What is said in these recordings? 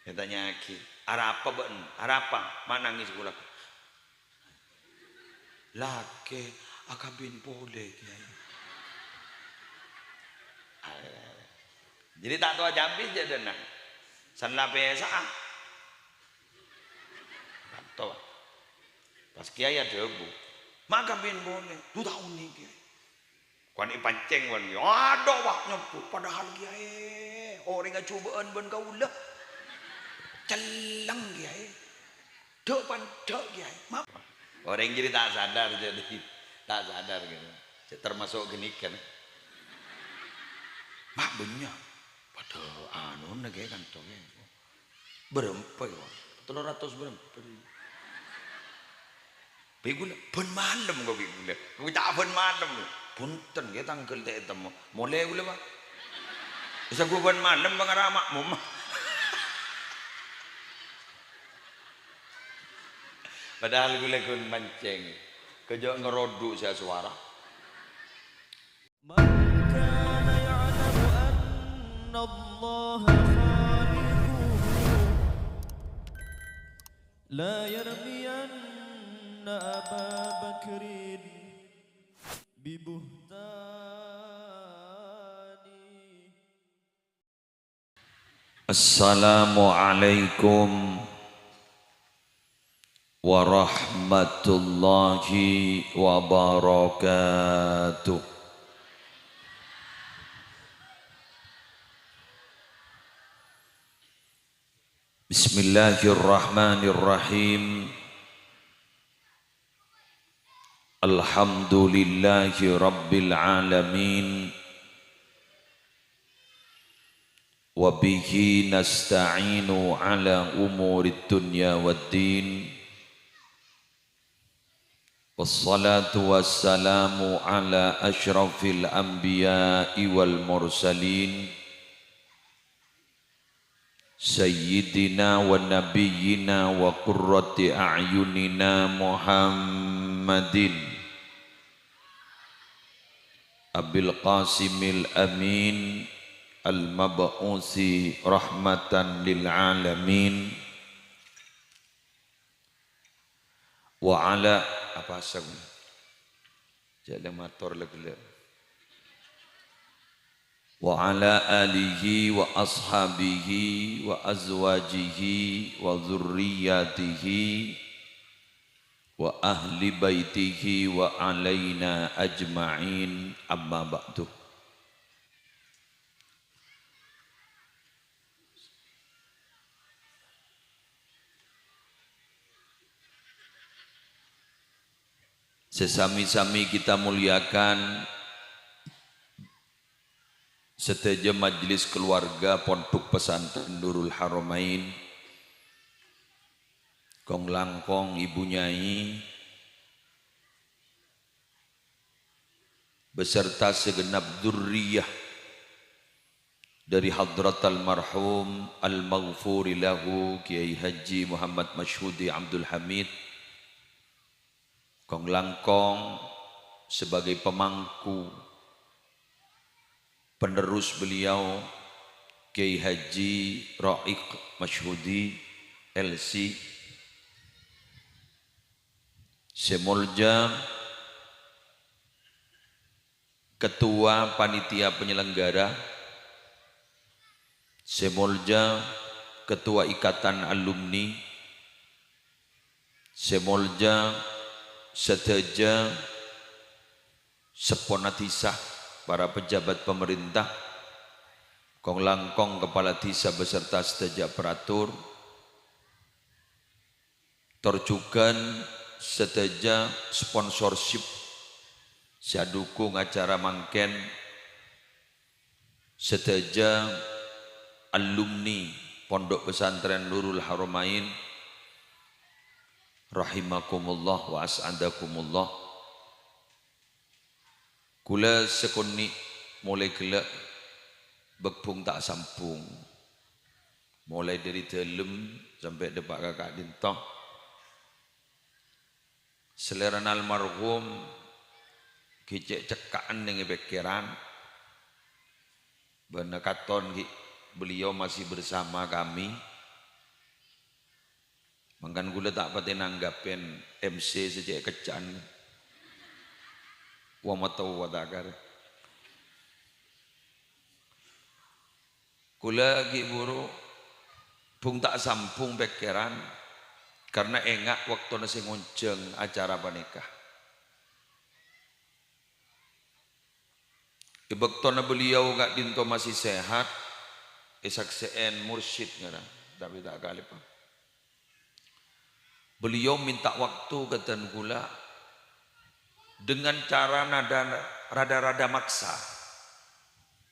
Katanya Ki, arah apa ben? Arah apa? Mana nangis pula? Laki, akabin boleh Kiai. Jadi tak tahu habis je dana. Sanlah biasa. Tak tahu. Pas Kiai ada bu. Maka bin boleh. Tu tahu ni Kiai. Kuan pancing wan. Ada wak nyebut padahal Kiai. Orang yang cubaan ben kau lah. Celang Kiai. Depan dek Kiai. Maaf. Orang jadi tak sadar jadi tak sadar gitu. Termasuk gini kan. Mak banyak. Pada anu nege kantongnya. Berempat kok. 300 berempat. Bigula ben malam kok bigula. Ku tak ben malam. Punten ge tanggal teh temu. Mulai gula Pak. Bisa ku ben malam bangara makmum. Padahal gula kun mancing. Kejo ngeroduk saya suara. من كان يعلم أن الله خالقه لا يرمين أبا بكر ببهتان. Assalamualaikum warahmatullahi wabarakatuh. Bismillahirrahmanirrahim. Alhamdulillahi rabbil alamin. Wa bihi nasta'inu ala umurid dunya waddin. Wassalatu wassalamu ala asyrafil anbiya'i wal mursalin. Sayyidina wa nabiyyina wa qurrati a'yunina Muhammadin Abil Qasimil Amin Al-Mab'usi rahmatan lil alamin wa ala apa sang jalan motor lega wa ala alihi wa ashabihi wa azwajihi wa dzurriyyatihi wa ahli baitihi wa alaina ajma'in amma ba'du. Sesami-sami kita muliakan seteja majlis keluarga Pondok Pesantren Nurul Haramain, Kong Langkong Ibu Nyai beserta segenap dzurriyyah dari hadrat almarhum al-maghfuri lahu Kiai Haji Muhammad Masyhudi Abdul Hamid. Kong Langkong sebagai pemangku penerus beliau Kiai Haji Ra'iq Masyhudi LC Semolja Ketua Panitia Penyelenggara Semolja Ketua Ikatan Alumni Semolja Seteja Seponatisah para pejabat pemerintah, Kong Langkong Kepala Desa beserta seteja peratur, terjugan seteja sponsorship, sadukung acara mangken, seteja alumni Pondok Pesantren Nurul Haramain, rahimakumullah wa as'adakumullah. Kula sekuni mulai gelak bekpung tak sampung, mulai dari dalam sampai depak kakak dintoh. Selera almarhum kicek cekaan dengan pikiran benar katon beliau masih bersama kami Mangkan gula tak pati nanggapin MC sejak kecan. Wa matau wa takar. Kula lagi buru bung tak sampung pikiran karena engak waktu nasi ngonceng acara panikah. Ibaktona beliau gak dinto masih sehat, isakseen mursyid ngara, tapi tak kali pak. Beliau minta waktu kata gula dengan cara nada rada-rada maksa.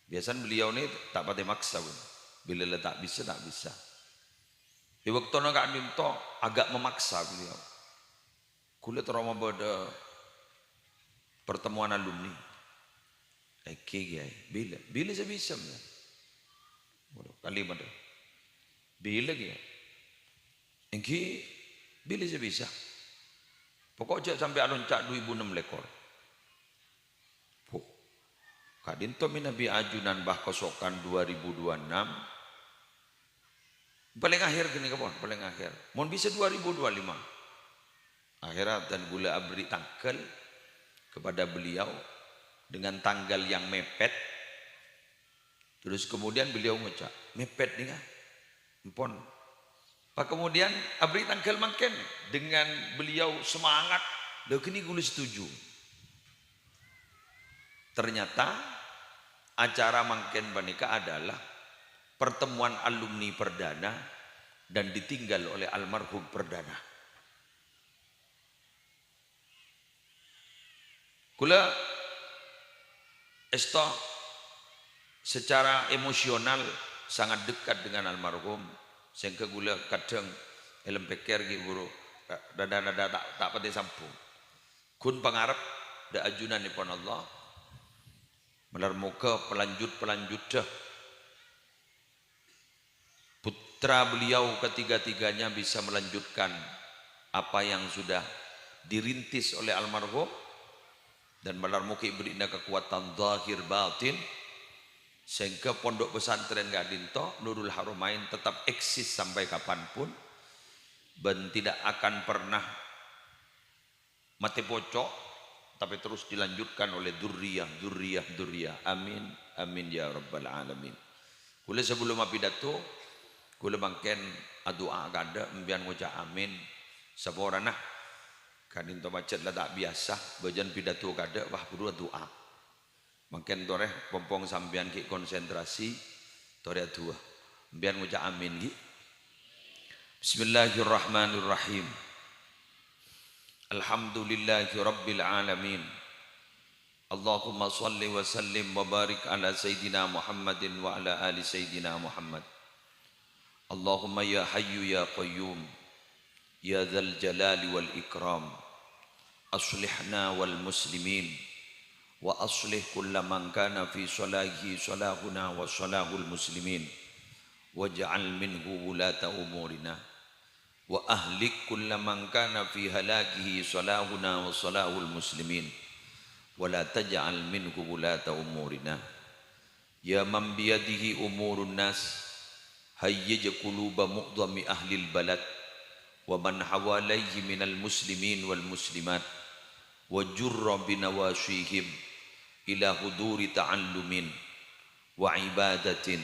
Biasanya beliau ini tak pakai maksa pun. Bila tak bisa, tak bisa. Di waktu nak dinto agak memaksa beliau. Kulit trauma pada pertemuan alumni. Bila saya bisa. Kali pada. Bila dia. Bila saya bisa. Pokoknya sampai aloncak 2006 lekor. Kak dinto minabi ajunan bah kosokan 2026. Paling akhir gini kapon, paling akhir. Mohon bisa 2025. Akhirat dan gula abri tangkel kepada beliau dengan tanggal yang mepet. Terus kemudian beliau ngucap, mepet nih kan? Empon. Pak kemudian abri tangkel makin dengan beliau semangat. Loh kini gula setuju. Ternyata acara Mangken Banika adalah pertemuan alumni perdana dan ditinggal oleh almarhum perdana. Kula esto secara emosional sangat dekat dengan almarhum sehingga gula kadang elem peker gi guru dada tak pati sampung. Kun pangarep da ajunan ipon Allah melar muka pelanjut dah. Putra beliau ketiga-tiganya bisa melanjutkan apa yang sudah dirintis oleh almarhum dan melar muka berinya kekuatan zahir batin sehingga pondok pesantren Gadinto Nurul Haromain tetap eksis sampai kapanpun dan tidak akan pernah mati pocok tapi terus dilanjutkan oleh durriyah. Amin amin ya rabbal alamin. Kula sebelum pidato kula mangken doa kada mbian ngucap amin saborana kadinto macet lah tak biasa bajan pidato kada wah berdua doa mangken toreh pompong sambian ki konsentrasi toreh dua mbian ngucap amin ki. Bismillahirrahmanirrahim. Alhamdulillahi rabbil alamin. Allahumma salli wa sallim wa barik ala Sayyidina Muhammadin wa ala ali Sayyidina Muhammad. Allahumma ya hayyu ya qayyum ya dzal jalali wal ikram aslihna wal muslimin wa aslih kulla man kana fi salahi salahuna wa salahul muslimin waj'al minhu wulata umurina wa ahlik kulla man kana fi halakihi salahuna wa salahul muslimin wa la taj'al minhu wulata umurina ya man biyadihi umurun nas hayyij quluba mu'dhami ahli albalad wa man hawalayhi minal muslimin wal muslimat wa jurra binawashihim ila huduri ta'allumin wa ibadatin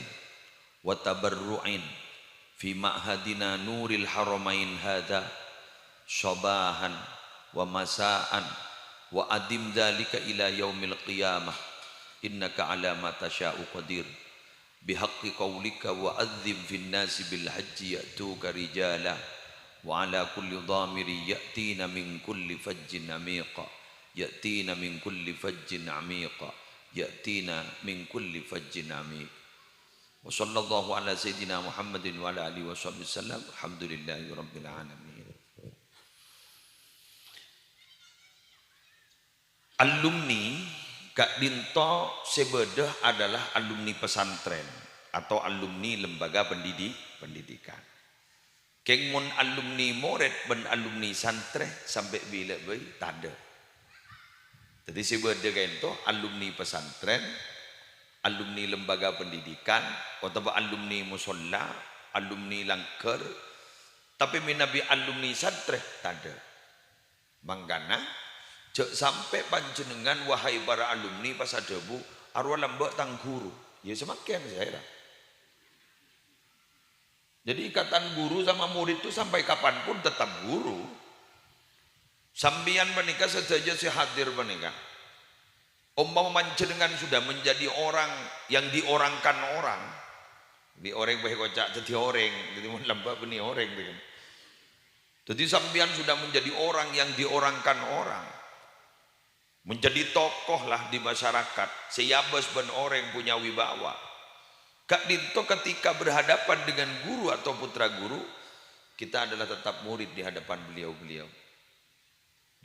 wa tabarru'in fi ma'hadina nuril haramain hadha sabahan wa masaan wa adim dhalika ila yaumil qiyamah innaka ala ma tasha'u qadir bihaqqi qawlika wa adzim fin nasi bil hajji ya'tuka rijala wa ala kulli dhamiri ya'tina min kulli fajjin amiqa ya'tina min kulli fajjin amiqa ya'tina min kulli fajjin amiqa. Wa sallallahu ala sayyidina Muhammadin wa ala alihi wa sahbihi sallam. Alhamdulillahi rabbil alamin. Alumni Kak Dinto sebedah adalah alumni pesantren atau alumni lembaga pendidikan. Kengmun alumni murid ben alumni santri sampai bila bayi tak ada. Jadi sebedah kan itu alumni pesantren, alumni lembaga pendidikan, atau alumni musola, alumni langker, Tapi minabi alumni santri tada. Mangkana cek sampai panjenengan wahai para alumni pas adebu arwah lembek tang guru. Ya semakin saya. Jadi ikatan guru sama murid itu sampai kapanpun tetap guru. Sambian menikah saja si hadir menikah. Umpama panjenengan sudah menjadi orang yang diorangkan orang. Di orang baik kocak jadi orang, jadi lembek benih orang gitu. Jadi sambian sudah menjadi orang yang diorangkan orang. Menjadi tokoh lah di masyarakat. Seyabas ben orang punya wibawa. Kak Dinto ketika berhadapan dengan guru atau putra guru, kita adalah tetap murid di hadapan beliau-beliau.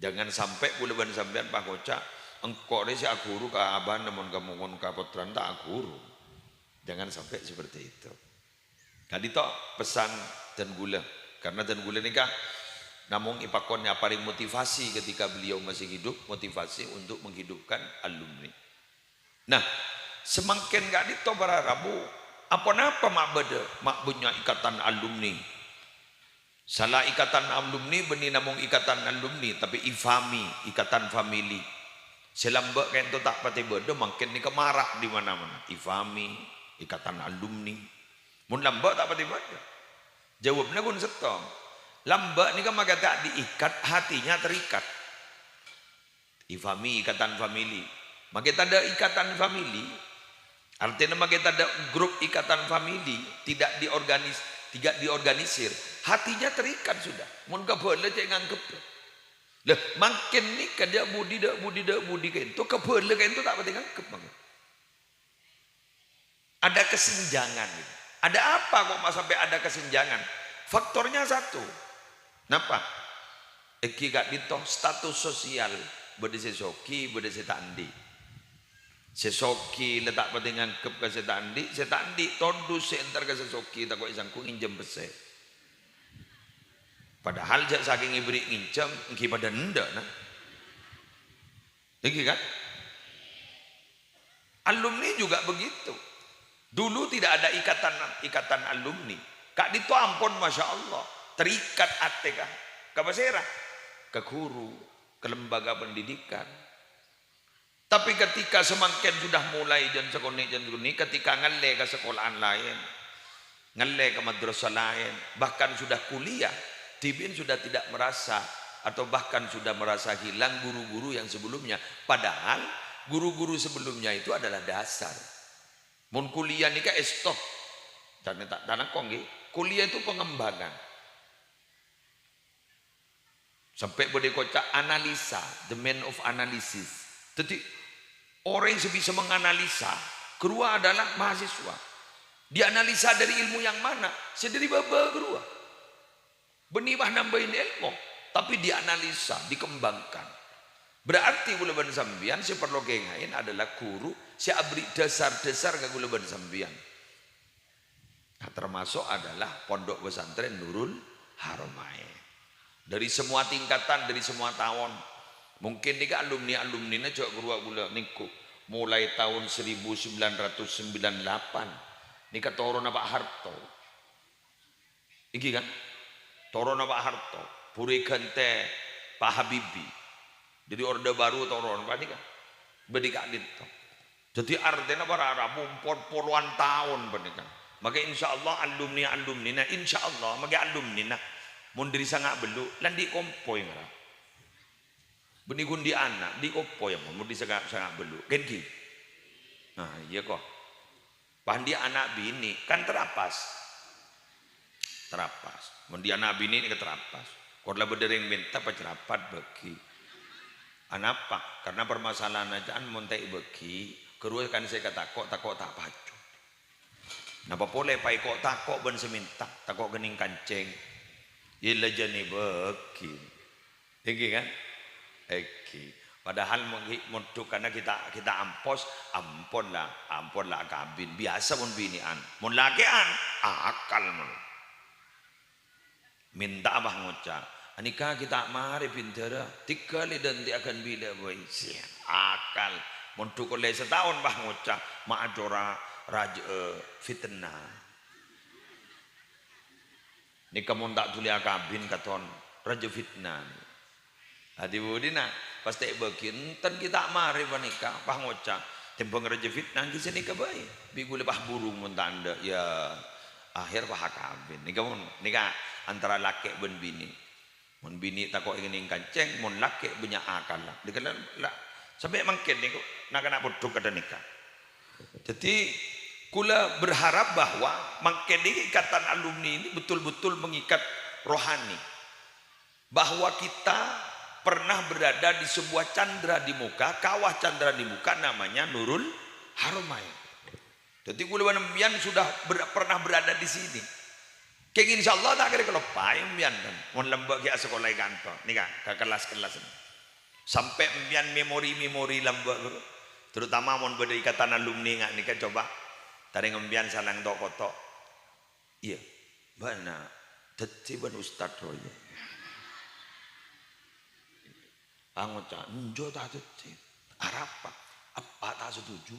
Jangan sampai bulan sampean Pak Kocak, engkau ini si guru ke aban namun kamu kon ke putra tak guru. Jangan sampai seperti itu. Kak Dinto pesan dan gula, karena dan gula ini kak namun ipakonnya paling motivasi ketika beliau masih hidup, motivasi untuk menghidupkan alumni. Nah, semakin gak dito para Rabu, apa-apa mak punya ikatan alumni. Salah ikatan alumni benih namung ikatan alumni, tapi ifami, ikatan family. Selambak kayak itu tak pati beda, makin ni kemarak di mana-mana. Ifami, ikatan alumni. Mun lambak tak pati beda. Jawabnya pun setong. Lambak ni kan maka tak diikat, hatinya terikat. Ifami, ikatan family. Maka ada ikatan family, artinya maka ada grup ikatan family, tidak diorganisir, hatinya terikat sudah. Mun ka boleh cek nganggep. Lah makin ni kada budi kain tu ka boleh kain tu tak penting nganggep. Ada kesenjangan gitu. Ada apa kok sampai ada kesenjangan? Faktornya satu. Napa? Eki gak dito status sosial bede sesoki bede setandi. Sesoki letak penting ngangkep ke setandi tondus sentar ke sesoki tak kok isangku nginjem bese. Padahal jak saking ibri nginjem engki pada ndak nah. Iki kan? Alumni juga begitu. Dulu tidak ada ikatan alumni. Kak dito ampun Masya Allah. Terikat ateka ke pasera, ke guru, ke lembaga pendidikan. Tapi ketika semakin sudah mulai jan sekoni ketika ngale ke sekolahan lain, ngale ke madrasah lain, bahkan sudah kuliah, Tibin sudah tidak merasa atau bahkan sudah merasa hilang guru-guru yang sebelumnya. Padahal guru-guru sebelumnya itu adalah dasar. Mun kuliah ni ka stop. Tanah konggi, kuliah itu pengembangan. Sampai boleh kocak analisa, the man of analysis. Jadi orang yang bisa menganalisa, kedua adalah mahasiswa. Dia analisa dari ilmu yang mana? Sedari baba kedua. Benibah nambahin ilmu, tapi dianalisa, dikembangkan. Berarti gulaban sambian si perlu kengain adalah guru, si abri dasar-dasar ke gulaban sambian. Nah, termasuk adalah pondok pesantren Nurul Haromain. Dari semua tingkatan, dari semua tahun. Mungkin nih alumni-alumni ini juga gula niku. Mulai tahun 1998. Ini ke Torona Pak Harto. Iki kan? Torona Pak Harto. Puri Gante Pak Habibie. Jadi orde baru Torona Pak ini kan? Bedikak dito. Jadi artinya para Arab puluhan tahun pernikahan. Maka insya Allah alumni-alumni, insya Allah maka alumni mun diri sangat belu lan di kompoy ngara benih gundi anak di kompoy mun di sangat belu genki nah iya kok pandi anak bini kan terapas mun di anak bini ini keterapas korla bedereng minta pacerapat bagi anak apa karena permasalahan ajaan montai bagi kedua kan saya kata kok tak pacu napa boleh pai kok takok ben seminta takok gening kanceng ila jani beki tinggi kan eki padahal untuk karena kita ampun lah kabin biasa mun binian mun lakian akal mun minta abah ngoca anika kita mari pintera tikali dan dia akan bila boy akal mun tukul setahun bah ngoca maadora raja fitnah Nikah mun tak tuli akabin katon raja fitnah. Hadi budina pasti bekin ten kita mari nikah pah ngocak tembang raja fitnah kisah nikah baik. Bigu lepah burung mun tanda ya akhir pah akabin. Nikah antara laki ben bini. Mun bini tak kok ingin kanceng, mun laki banyak akal lah. Dikalan lah sampai mungkin niku nak bodoh kada nikah. Jadi kula berharap bahwa mungkin ikatan alumni ini betul-betul mengikat rohani. Bahwa kita pernah berada di sebuah candra di muka, kawah candra di muka namanya Nurul Haromain. Jadi kula mbiyen sudah pernah berada di sini. Kayak insyaallah tak kira kelopai mbiyen kan. Mun lembek ke sekolah kantor nika ke kelas-kelas. Sampai mbiyen memori-memori lembek terutama mun beda ikatan alumni ngak nika coba tadi ngembian salang tok kotok. Iya. Bana dadi ban ustad roye. Angoca njo tak dadi. Arapa apa tak setuju.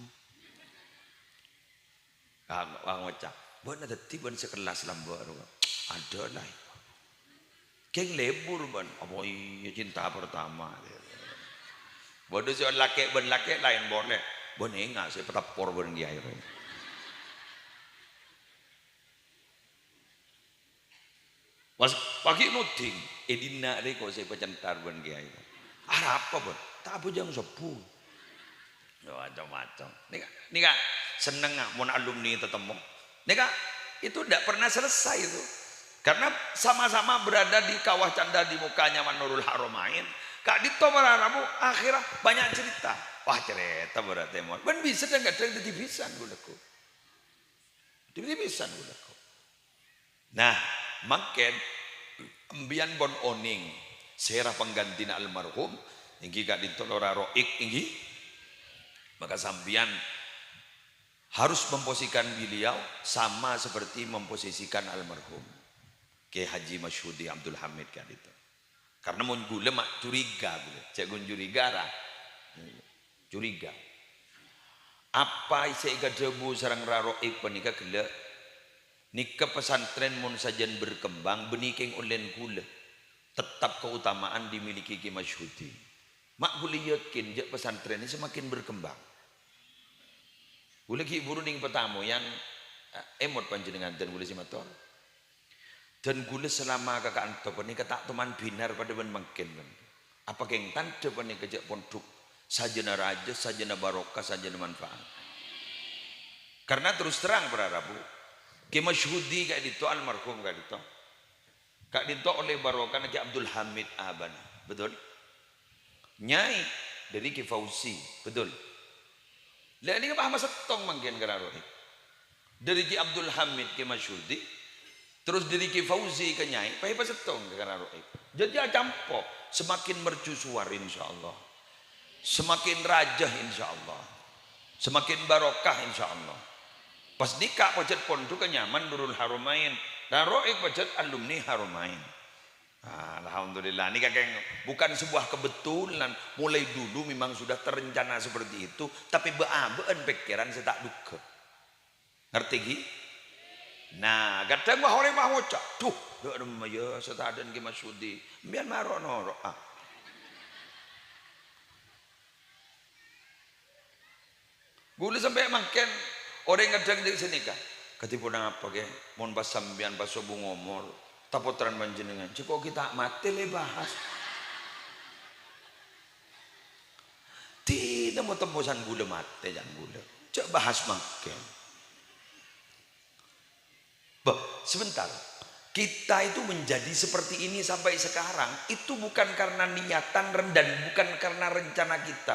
Angoca bana dadi ban sekelas lambok ada lah. Keng lebur ban apa iya cinta pertama. Bodoh si laki ben laki lain boleh. Bon enggak saya petapor ben dia itu. Was pagi nuding edina re kok saya pecentar ben dia itu. Apa bon? Tak apa jang sepuh. Yo macam-macam. Nika seneng mon alumni ketemu. Nika itu tidak pernah selesai itu. Karena sama-sama berada di kawah canda di mukanya Nurul Haromain. Kak Dito mararamu akhirnya banyak cerita. Wah cerita berarti mon. Ben bisa dan kadang dibisan gulaku. Dibisan gulaku. Nah, makin embian bon oning serah penggantina almarhum inggi Kak Dito ora roik inggi. Maka sambian harus memposisikan beliau sama seperti memposisikan almarhum Kiai Haji Masyhudi Abdul Hamid Kak Dito. Karena mun gula mak curiga gula, cek gun curiga lah, curiga. Apa isi ika debu sarang raroik penikah gula, nikah pesantren mun sajen berkembang beniking ulen gula, tetap keutamaan dimiliki Kiai Masyhudi. Mak gula yakin jek pesantren ini semakin berkembang. Gula ki buru ning petamu yang emot panjenengan dan gula simator. Dan gula selama kakak antop ini tak teman binar pada ben mungkin. Apa keng tante pani kejak pondok sajana raja, sajana barokah, sajana manfaat. Karena terus terang para Rabu, Kiai Masyhudi Kak Dito almarhum Kak Dito. Kak Dito oleh barokah Ki Abdul Hamid Abana, betul? Nyai dari Ki Fauzi, betul? Lah ini paham setong mungkin karo. Dari Ki Abdul Hamid Ki Masyhudi terus dari Ki Fauzi ke Nyai, pakai pasetong ke karena roib. Jadi campur, semakin mercusuar insyaallah, semakin rajah insyaallah, semakin barokah insyaallah. Pas nikah pajat pondok kenyaman Nurul Haromain, dan roib pajat alumni Haromain. Alhamdulillah, ini kakek bukan sebuah kebetulan. Mulai dulu memang sudah terencana seperti itu, tapi beabean pikiran saya tak duka. Ngerti Ki? Nah, kadang mah orang mah ngocak, tuh, ya setadan Kiai Masyhudi, biar marok norok. Boleh sampai makan orang kadang di sini kah? Ketipun apa ke? Mon pas sambian pas subuh ngomor, tapotran panjenengan. Ciko kita mati le bahas. Tidak mau tembusan gula mati jangan gula. Cek bahas makan. Sebentar, kita itu menjadi seperti ini sampai sekarang itu bukan karena niatan dan bukan karena rencana kita.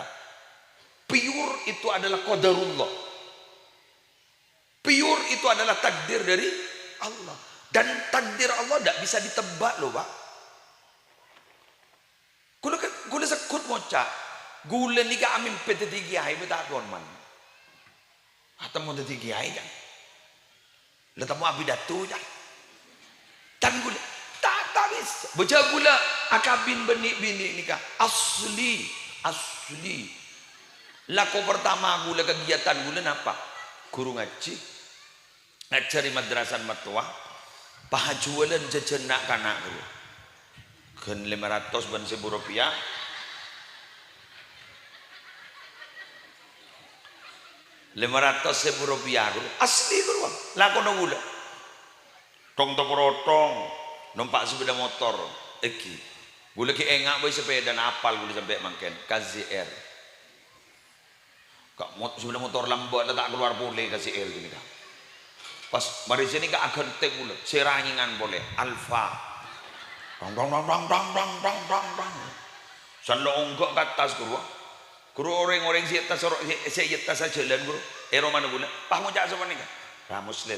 Pure itu adalah qadarullah. Pure itu adalah takdir dari Allah. Dan takdir Allah tidak bisa ditebak loh Pak. Gula sekut moca. Gula ni ka amin PT Kiai betak tuan man. Atau mau PT Kiai kan? Letamu abidatu kan? Tan gula tak bisa. Baca gula akabin bini nikah asli. Laku pertama gula kegiatan gula apa? Guru ngaji, ngajari madrasah matwa, pahajualan jajan nak kanak dulu. Kan 500 ban Rp1.000. 500.000 rupiah dulu. Asli dulu. Lakon gula. Tong toporotong. Numpak sepeda motor. Eki. Gula ki engak boy sepeda napal gula sampai mangken. KZR. Kak sepeda motor lambat tak keluar boleh KZR gini kak. Pas mari sini kak akan teh gula. Serangingan boleh. Alfa. Dang dang dang dang dang dang dang dang dang. Sando onggok ke atas guru. Guru orang-orang si atas jalan guru. Mana gula? Pah mau jak sama ni kan? Ramus le.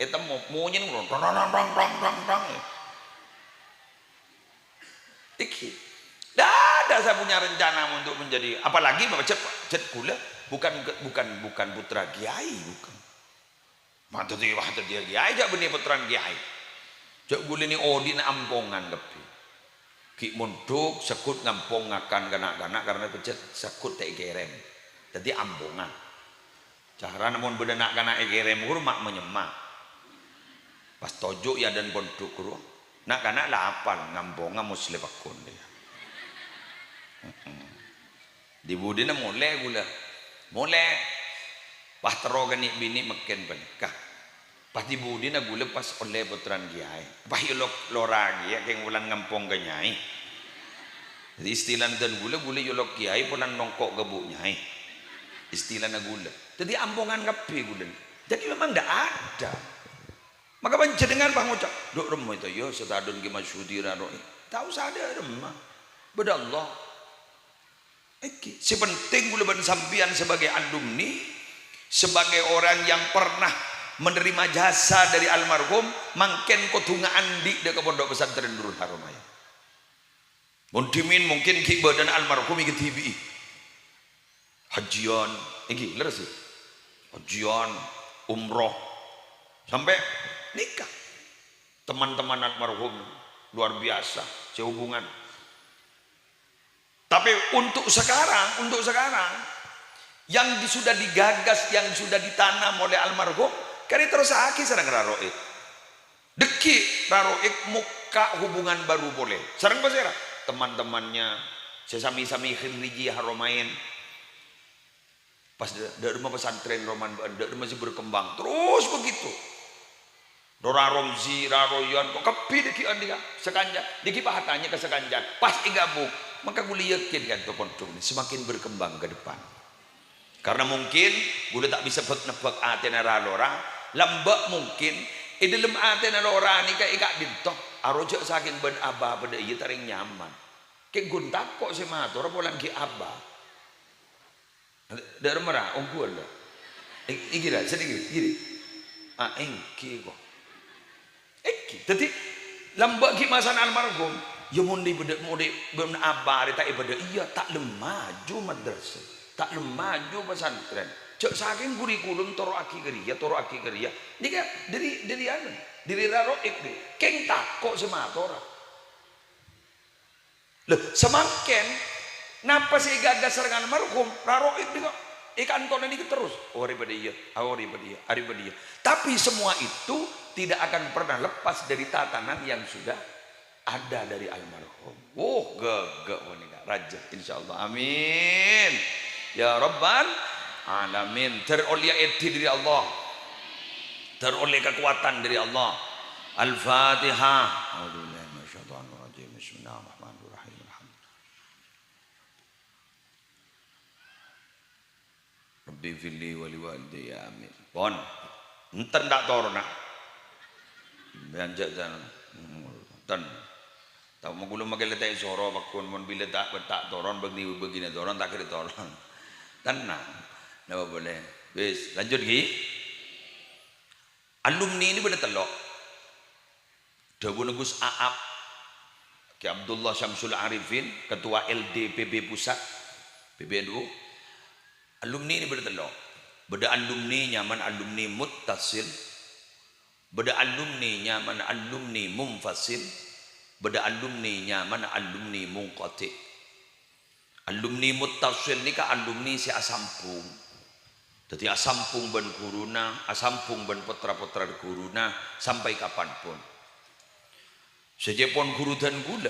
Eta mau nyen guru. Dang dang dang dang dang dang. Iki. Dah saya punya rencana untuk menjadi apalagi cet gula bukan putra kiai bukan. Mata dia kiai jak benih putra kiai. Jak gula ni odi na ampongan kepi. Ki mondok sekut ngampong akan kanak-kanak karena pecet sekut tak gerem. Jadi ambongan. Cara namun bedenak kanak gerem guru mak menyemak. Pas tojo ya dan pondok guru. Nak kanak lah apal ngambongan muslim akun dia. Di budina mulai gula. Mulai pas terogan ni bini makin bernikah. Pas di budina gula pas oleh putran kiai. Pas yolok loragi ya keng ulan ngampong kenyai. Jadi istilah dan gula yolok kiai punan nongkok gebuk nyai. Istilahnya gula. Jadi ambongan kape gula. Jadi memang tidak ada. Maka panjenengan bang ucap, dok remah itu yo setadun ki masyudira roi. Tahu sadar remah. Beda Allah. Si penting gula ban sampian sebagai alumni, sebagai orang yang pernah menerima jasa dari almarhum, mangken kotunga andi dek pondok pesantren Nurul Haromaya. Muntimin mungkin ki badan almarhum iki tibi. Hajian, iki leres sih. Hajian, umroh, sampai nikah. Teman-teman almarhum luar biasa sehubungan. Tapi untuk sekarang yang sudah digagas, yang sudah ditanam oleh almarhum, kari terus aki sareng raroik. Deki raroik muka hubungan baru boleh. Sareng pasera teman-temannya sesami-sami khiriji haromain. Pas dari rumah pesantren Roman dari masih berkembang terus begitu. Dora Romzi, Raroyan, kok kepi deki andi sekanjak, deki pahatannya ke sekanjak, pas igabuk, maka gue yakin kan pondok ini semakin berkembang ke depan. Karena mungkin gue tak bisa nebak atena ralora, lambak mungkin, dalam atena ralora ni kayak ikak dintok, arojak saking ben abah pada iya taring nyaman. Kayak guntak kok si matur, pulang ki abah. Dari merah, gue lah. Iki lah, sedikit, gini. Engki kok. Jadi lambak ki masan almarhum ya mundi bedek mundi ben abah tak ibadah iya tak lemaju madrasah tak lemaju pesantren cek saking kurikulum toro aki geria nika dari anu dari raroik deh keng takok sematora lho semangken napa sih gagas serangan almarhum raroik nika ikan kono ini terus ori pada iya tapi semua itu tidak akan pernah lepas dari tatanan yang sudah ada dari almarhum. Gagak wanita raja insyaallah. Amin. Ya Rabbal alamin. Teroleh edi dari Allah. Teroleh kekuatan dari Allah. Al-Fatihah. Bismillahirrahmanirrahim. Rabbi fili wa liwalidayya amin. Pon. Enten tak torna. Banjak dan tan tak mau gulung magal letak soro bakun mon bila tak toron begini toron tak kira toron tenang napa boleh wis lanjut ki alumni ini bener telok Dawu Negus Aap Ki Abdullah Syamsul Arifin ketua LDPB pusat PBNU alumni ini bener telok beda alumni nyaman alumni muttasil beda alumni nyaman alumni mumfasil beda alumni nyaman alumni munqati alumni muttasil ni ka alumni si asampung Jadi asampung ben guruna, asampung ben putra-putra guruna sampai kapanpun. Sejepon guru dan gula,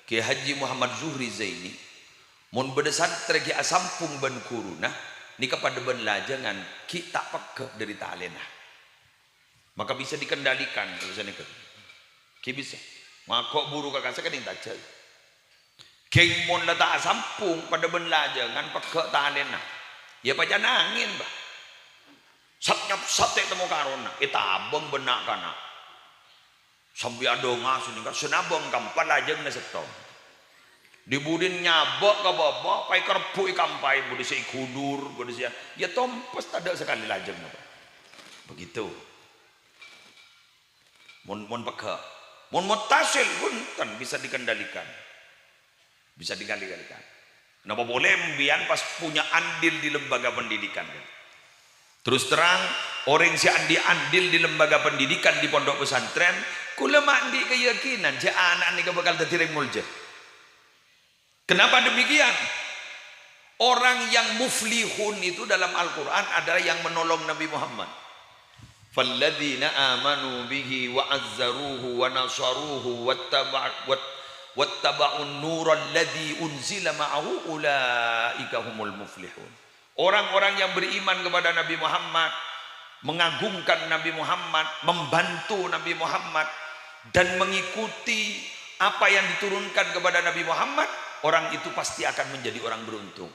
Kiai Haji Muhammad Zuhri Zaini, mun bedesan tergi asampung ben guruna, ni kepada ben lajangan kita pegah dari talena. Maka bisa dikendalikan kalau sana ke. Ki bisa. Maka buru kakak saya kan yang tajal. Kiai mun letak asampung pada ben lajangan pegah talena. Ya pajan angin bah. Satnyap sate temu karona. Kita abang benak kana. Sampai ada ngasun kan senabang kampan lajeng na setong. Dibudin nyabok ke bawah, pai kerpu ikampai budi sei kudur, budi sei. Ya tompes tak ada sekali lajeng apa. Begitu. Mun peka. Mun mutasil pun kan bisa dikendalikan. Bisa dikendalikan. Kenapa boleh mbian pas punya andil di lembaga pendidikan. Terus terang orang si andi andil di lembaga pendidikan di pondok pesantren, kula mandi keyakinan si anak ni bakal dadi mulja. Kenapa demikian? Orang yang muflihun itu dalam Al-Quran adalah yang menolong Nabi Muhammad. Falladzina amanu bihi wa azzaruhu wa nasaruhu wattaba'un nural ladzi unzila ma'ahu ulaika humul muflihun. Orang-orang yang beriman kepada Nabi Muhammad, mengagungkan Nabi Muhammad, membantu Nabi Muhammad dan mengikuti apa yang diturunkan kepada Nabi Muhammad, orang itu pasti akan menjadi orang beruntung.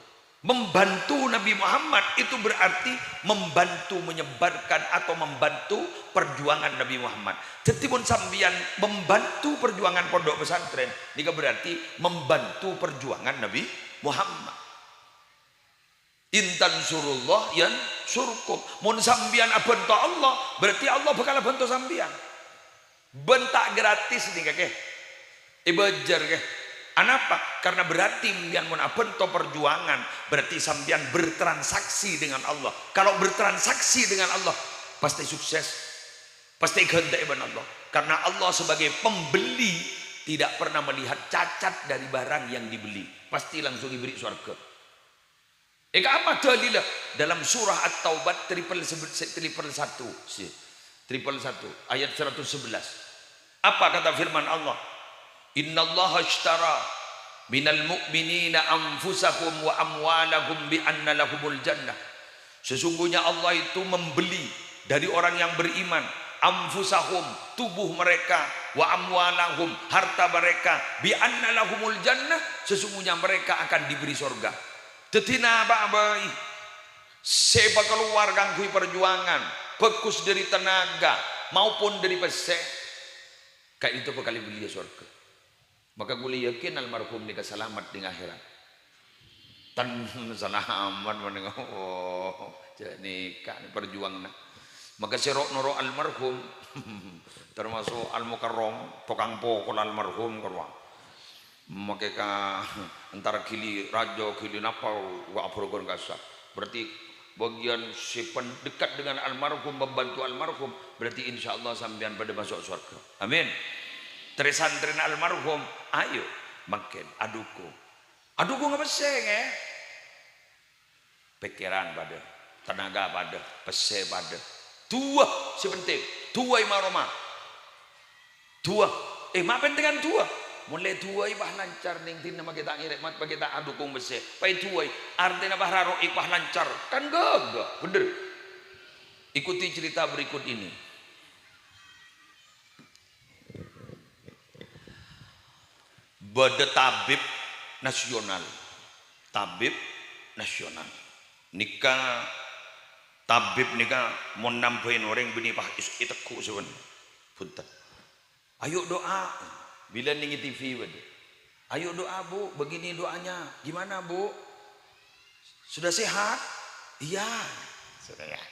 Membantu Nabi Muhammad itu berarti membantu menyebarkan atau membantu perjuangan Nabi Muhammad. Jadi pun sambian membantu perjuangan pondok pesantren, ini berarti membantu perjuangan Nabi Muhammad. Intan surullah yan surkum. Mun sambian abento Allah, berarti Allah bakal bantu sambian. Bentak gratis nih kakek. Ibajar kakek. Kenapa? Karena berarti yang menabento perjuangan berarti sambian bertransaksi dengan Allah. Kalau bertransaksi dengan Allah pasti sukses, pasti ganti dengan Allah. Karena Allah sebagai pembeli tidak pernah melihat cacat dari barang yang dibeli, pasti langsung diberi surga. Apa dalilnya? Dalam surah At-Taubah triple 1 ayat 111. Apa kata firman Allah? Innallaha ashtara minal mu'minina anfusahum wa amwalahum bi anna lahumul jannah. Sesungguhnya Allah itu membeli dari orang yang beriman anfusahum, tubuh mereka, wa amwalahum, harta mereka, bi anna lahumul jannah, sesungguhnya mereka akan diberi surga. Tetina babai seba keluar ganggu perjuangan, fokus dari tenaga maupun dari pesek, kayak itu bakal beli surga. Maka gue yakin almarhum nikah selamat di akhirat. Tan selamat menengok. Oh, jadi kan perjuang nah. Maka serok noro almarhum termasuk al-mukarrom tukang pokol almarhum kerwa. Maka ka antara kili rajo kili napau wa aprogon kasar. Berarti bagian si pendekat dengan almarhum membantu almarhum berarti insyaallah sampean pada masuk surga. Amin. Tresantren almarhum, ayo makin aduku nggak peseng pikiran pada tenaga pada pese pada dua sepenting dua imaroma dua mak pentingan dua mulai dua ibah lancar ning tin nama kita ngirik mat bagi kita adukung bese pai dua artinya bah raro ibah lancar kan gagah bener. Ikuti cerita berikut ini. Bada tabib nasional nikah tabib nikah mau nambahin orang bini pah iteku seven punten ayo doa bila ningi TV bade ayo doa bu begini doanya gimana bu sudah sehat iya sudah ya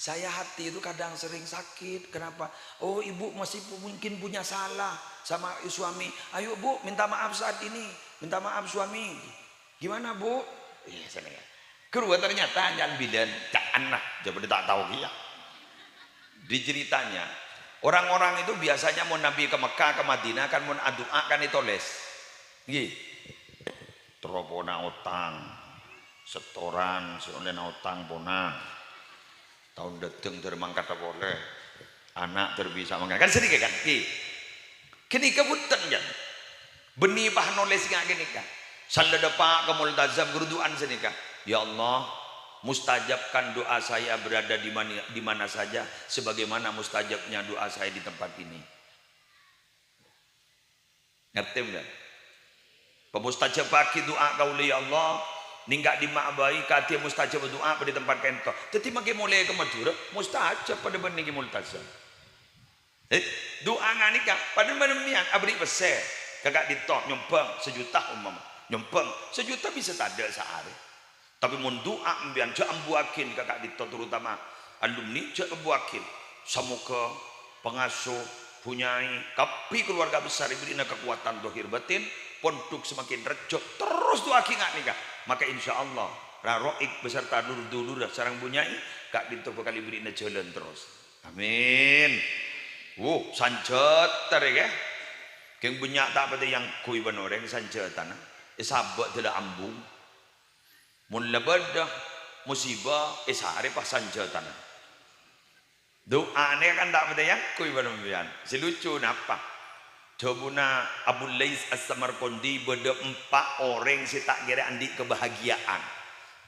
saya hati itu kadang sering sakit. Kenapa? Oh ibu masih mungkin punya salah sama suami. Ayo bu minta maaf saat ini. Minta maaf suami. Gimana bu? Iya sana ya. Kedua ternyata jangan bidan tak anak. Jadi tak tahu dia. Di ceritanya orang-orang itu biasanya mau Nabi ke Mekah ke Madinah kan mau doa kan ditulis. Gih. Teropona utang. setoran si online utang ponang tahun dateng termangkat apa boleh anak terbisa mangkat kan sedikit kan kini kebutan kan benih bah noles nggak gini kan salda depak ke multazam gerduan senika ya Allah mustajabkan doa saya berada di mana saja sebagaimana mustajabnya doa saya di tempat ini ngerti enggak pemustajab bagi doa kau ya Allah ninggak dima'bai kati mustajab doa pada tempat kento tetapi makin mulai ke Madura mustajab pada benih multazam doa ngani kak pada benih abri besar kakak ditok nyompeng sejuta nyompeng sejuta bisa tada sehari tapi mun doa ambian cak ambuakin kakak ditok terutama alumni cak ambuakin semoga pengasuh punyai tapi keluarga besar diberikan kekuatan dohir batin pondok semakin rejo terus doa kingat nih kak maka insya Allah raroik beserta dulur sarang punyai kak ditok bakal diberikan jalan terus amin sanjat tarik ya keng banyak tak pada yang kui benoreng sanjatan sabak tidak ambung mun lebadah musibah sehari pas sanjatan doa ni kan tak pada yang kui benoreng si lucu napa Jabuna Abu Lais As-Samarqandi beda 4 orang si tak kira andi kebahagiaan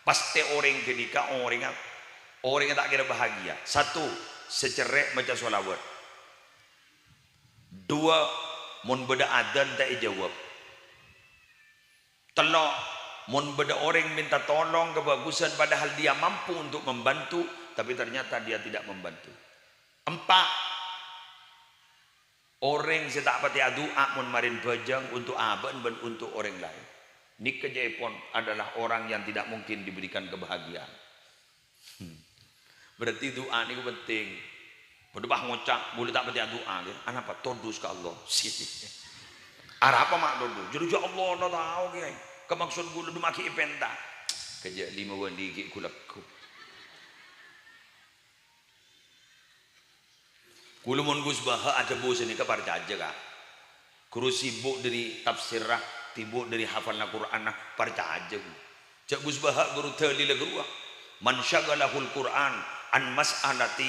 pasti orang ketika orang yang tak kira bahagia 1 secerek macam solawat 2 mun beda adan tak jawab 3 mun beda orang minta tolong kebagusan padahal dia mampu untuk membantu tapi ternyata dia tidak membantu 4 orang yang tak pati doa mun marin bajang untuk aban dan untuk orang lain ini kejaipon adalah orang yang tidak mungkin diberikan kebahagiaan berarti doa ini penting berdebah ngocak boleh tak pati doa anak apa todus ke Allah arah apa mak todus jadi ya Allah no tahu kemaksud gue lu maki ipenta kerja 5 wandi ki kulaku kulo mun Gus Baha ada bos ini ke parca aja kak kuru sibuk dari tafsirah sibuk dari hafal Al-Qur'an parca aja cak Gus Baha guru tali lagu man syagalahul Qur'an an mas'alati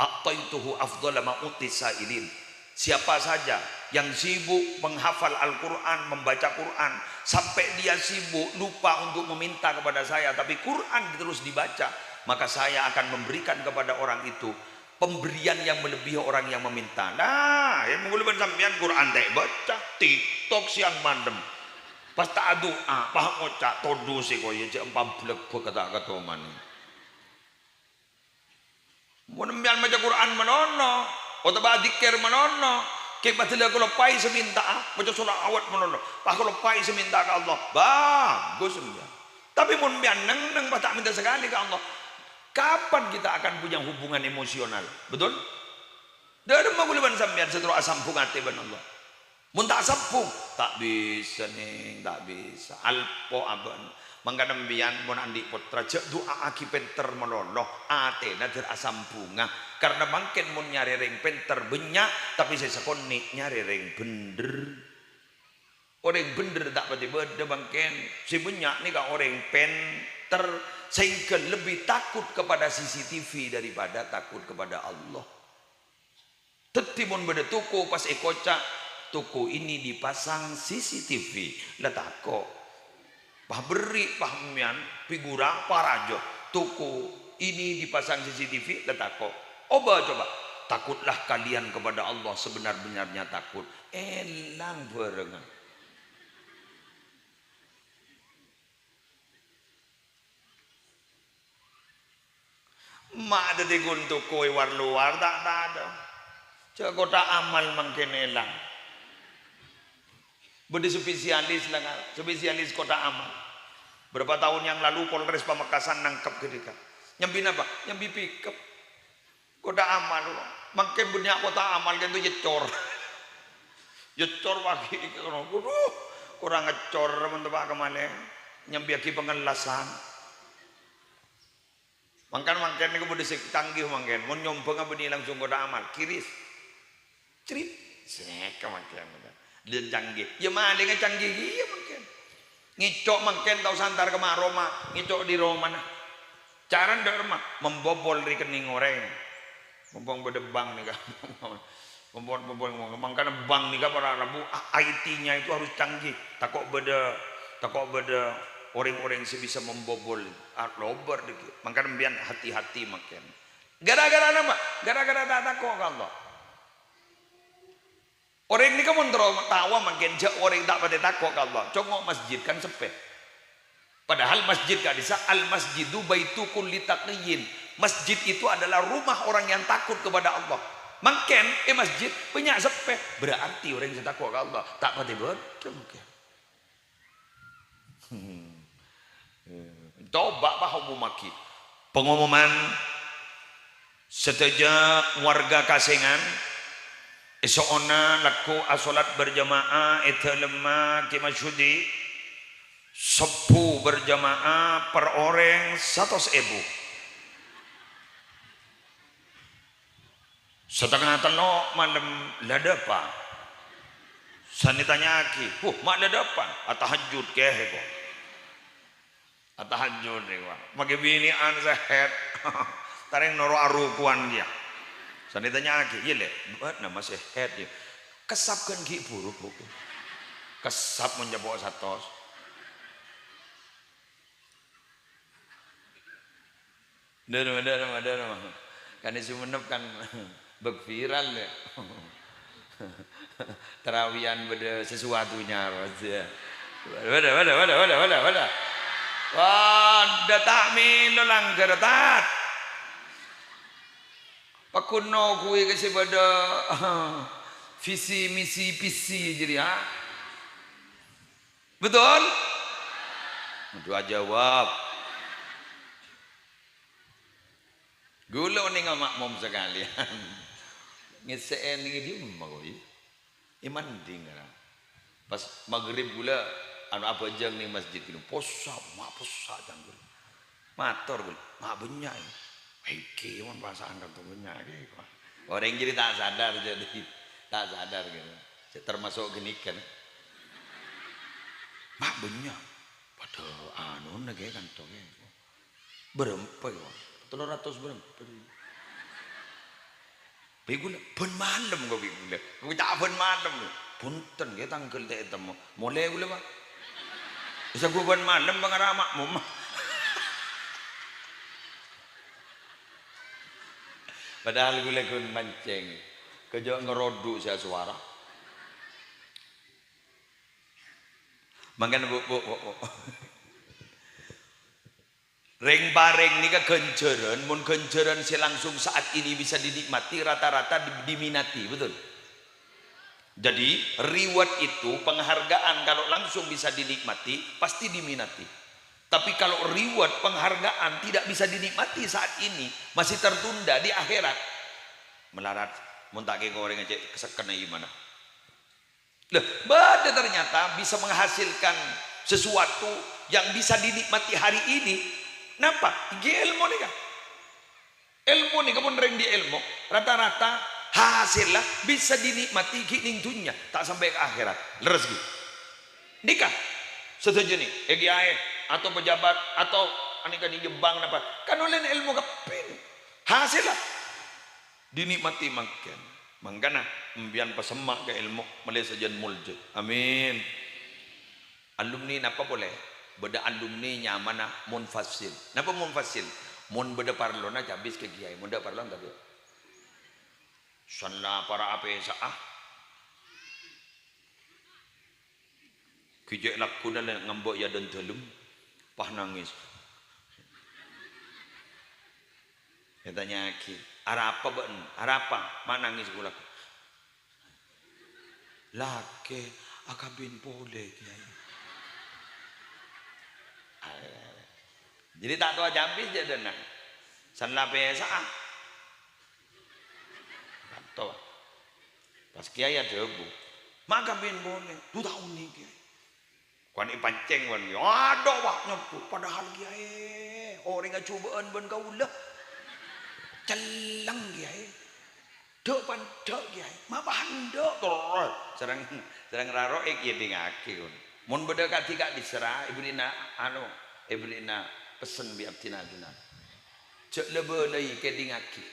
a'taituhu afdhala ma utisailin siapa saja yang sibuk menghafal Al-Qur'an membaca Qur'an sampai dia sibuk lupa untuk meminta kepada saya tapi Qur'an terus dibaca maka saya akan memberikan kepada orang itu pemberian yang melebihi orang yang meminta. Nah, yang menguluban sampean Quran tak baca, TikTok siang mandem. Pas tak doa, paham ngocak todo sih kau ya cek 14 kata-kata mana. Mun sampean baca Quran menono, atau baca zikir menono, ke batila kalau pai seminta, baca surah awat menono. Pak kalau pai seminta ke Allah, bagus sampean. Tapi mun sampean neng pas tak minta sekali ke Allah. Kapan kita akan punya hubungan emosional? Betul? Dah ada maguluban sampean setelah asampung hati ban Allah. Mun tak sampung, tak bisa nih, tak bisa. Alpo aban. Mangkana mbiyan mun andi putra cek doa aki penter meloloh ate nadir asampunga karena mangken mun nyari ring penter banyak tapi saya sekoni nyari ring bener. Orang bener tak pati beda mangken si banyak nih kak orang penter sehingga lebih takut kepada CCTV daripada takut kepada Allah. Tetimun beda toko pas ekoca toko ini dipasang CCTV lah takut. Pah beri pahmian figura parajo toko ini dipasang CCTV lah takut. Oba coba takutlah kalian kepada Allah sebenar-benarnya takut. Elang barengan. Mak ada di guntuk kue war luar tak ada. Cak kota amal mungkin elang. Budi spesialis lah, spesialis kota amal. Berapa tahun yang lalu Polres Pamekasan nangkap ketika. Nyambi apa? Nyambi pickup. Kota amal. Mungkin punya kota amal kan itu yecor. Yecor wagi. Kurang ngecor teman-teman kemana? Nyambi aki pengelasan. Mangkan ni kemudian canggih mangkan, mau nyompong apa ni langsung kota amal, kiris, cerip, sek mangkan, dan canggih, ya mana dengan canggih, ya mangkan, Ngicok mangken tau santar ke Roma, ngicok di Roma nah. Cara ndak remah membobol rekening orang. Mumpung beda bank nih kan. Membobol mangkana bank nih kan para Rabu IT-nya itu harus canggih. Takok beda orang-orang yang bisa membobol lober dikit. Mangkana biar hati-hati makin. Gara-gara apa? Gara-gara tak takok Allah. Orang ini kan tawa makin jauh orang tak pada takut Allah. Congok masjid kan sepet. Padahal masjid gak bisa. Al masjidu baitu kulli taqiyin. Masjid itu adalah rumah orang yang takut kepada Allah. Makin masjid banyak sepet. Berarti orang yang takut kepada Allah tak pada betul mungkin. Coba bahamu maki. Pengumuman sejak warga Kasengan esokna laku asolat berjamaah itu lemah kimasyudi sepu berjamaah per orang 100.000 setengah telo malam lada apa sanitanya aki mak lada apa atahajud keh kok atahajud dewa magi bini an sehat tareng noro arupuan dia sana tanya lagi, iya le, buat nama sehat ya. Kesapkan ki buruk buku. Kesap menjebok satos. Ada. Kan isu menep kan berviral ya. Terawian beda sesuatunya aja. Wadah. Wah, datang min dolang keretat. Pakuno kuwi kasi pada visi misi PC jadi ha. Betul? Dua jawab. Gula ni nga makmum sekalian. Ngiseen ni dia magoy. Iman ding na. Pas maghrib gula anu apa jang ni masjid itu posa jang gula. Mator gula, mak benyai. Hei, man perasaan kan tuh banyak gitu. Orang jadi tak sadar gitu. Termasuk gini kan. Mak banyak. Pada anu nage kan tuh. Berempat ya. 300 berempat. Bigula pun malam kau bigula. Kau tak pun malam. Punten kita tanggal tak temu. Mulai gula pak. Bisa gua pun malam bang ramak mama. Padahal gue lagi mancing, kejauh ngerodu saya suara. Makanya bu. Ring bareng ni kan kenceran, mun kenceran langsung saat ini bisa dinikmati rata-rata diminati, betul. Jadi reward itu penghargaan kalau langsung bisa dinikmati pasti diminati. Tapi kalau reward penghargaan tidak bisa dinikmati saat ini, masih tertunda di akhirat. Melarat, muntake goreng aja kesekena gimana? Loh, pada ternyata bisa menghasilkan sesuatu yang bisa dinikmati hari ini. Kenapa? Ilmu nih kan? Ilmu nih kamu nering di ilmu, rata-rata hasilnya bisa dinikmati gining dunia, tak sampai ke akhirat. Leres gitu. Nikah, setuju nih, EGAE. Atau pejabat atau anika di Jepang apa kan oleh ilmu kapin hasillah dinikmati makan mangkana mbian pasemak ke ilmu Malaysia jan muljud amin alumni napa boleh beda alumni nyamana munfasil napa munfasil mun beda parlona habis ke kiai mun beda parlon tapi sanna para ape saah kijek lakuna ngambok ya dan dalem pah nangis. Dia tanya lagi, apa ben? Apa? Mak nangis pula. Laki, akabin boleh kiai. Jadi tak tahu habis dia denang. Sanlah biasa. Tak tahu. Pas kiai ada bu, mak akabin boleh. 2 tahun ni kiai. Kuan ipanceng wan yo ada waknya padahal kiai orang yang cobaan ben kau lah celang kiai dok pandok kiai ma bandok terus serang raro ek ya dingake kun Mun beda katika diserah ibrina ibrina pesen bi abtina duna. Cek lebe lagi kedingaki.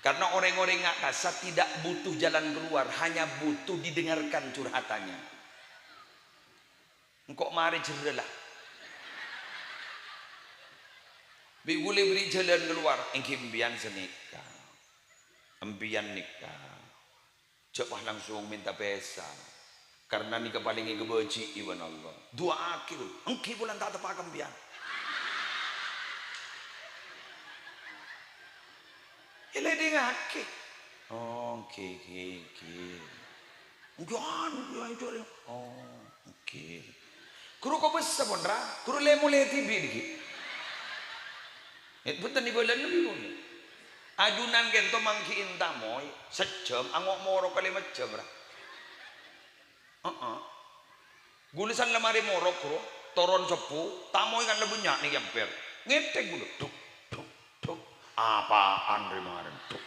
Karena orang-orang ngakasa tidak butuh jalan keluar, hanya butuh didengarkan curhatannya. Engkau mari cerdalah. Bi boleh beri jalan keluar, engki embian senikah. Embian nikah. Cepat langsung minta pesa. Karena nikah paling kebenci iwan Allah. Dua akhir, engki bulan tak tepak embian. Ile dingake. Oh, oke. Jangan. Oh, oke. Kuru kau besar pondra, kuru lemule tibi diki. Betul ni bulan lebih pun. Adunan gento mangki intamoy sejam, angok moro kali macam ra. Gulisan lemari moro kuru, toron sepu, tamoy kan lebunya nih gemper. Ngetek bulu, duk. Apaan kemarin tuh?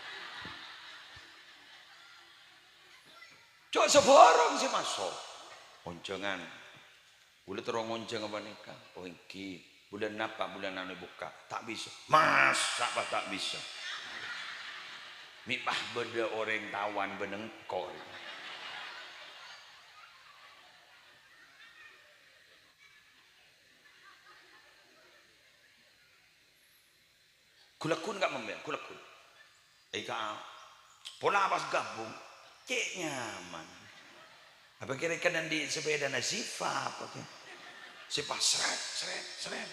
Cok sebarang sih masuk. Oncengan. Boleh terong onceng apa nikah? Oh iki. Bulan apa? Bulan anu buka. Tak bisa. Masa apa tak bisa? Mipah beda orang tawan benengkol. Kulakun gak membel, kulakun. Ika pola pas gabung, cek nyaman. Apa kira kan di sepeda nasifa apa ke? Sifat seret.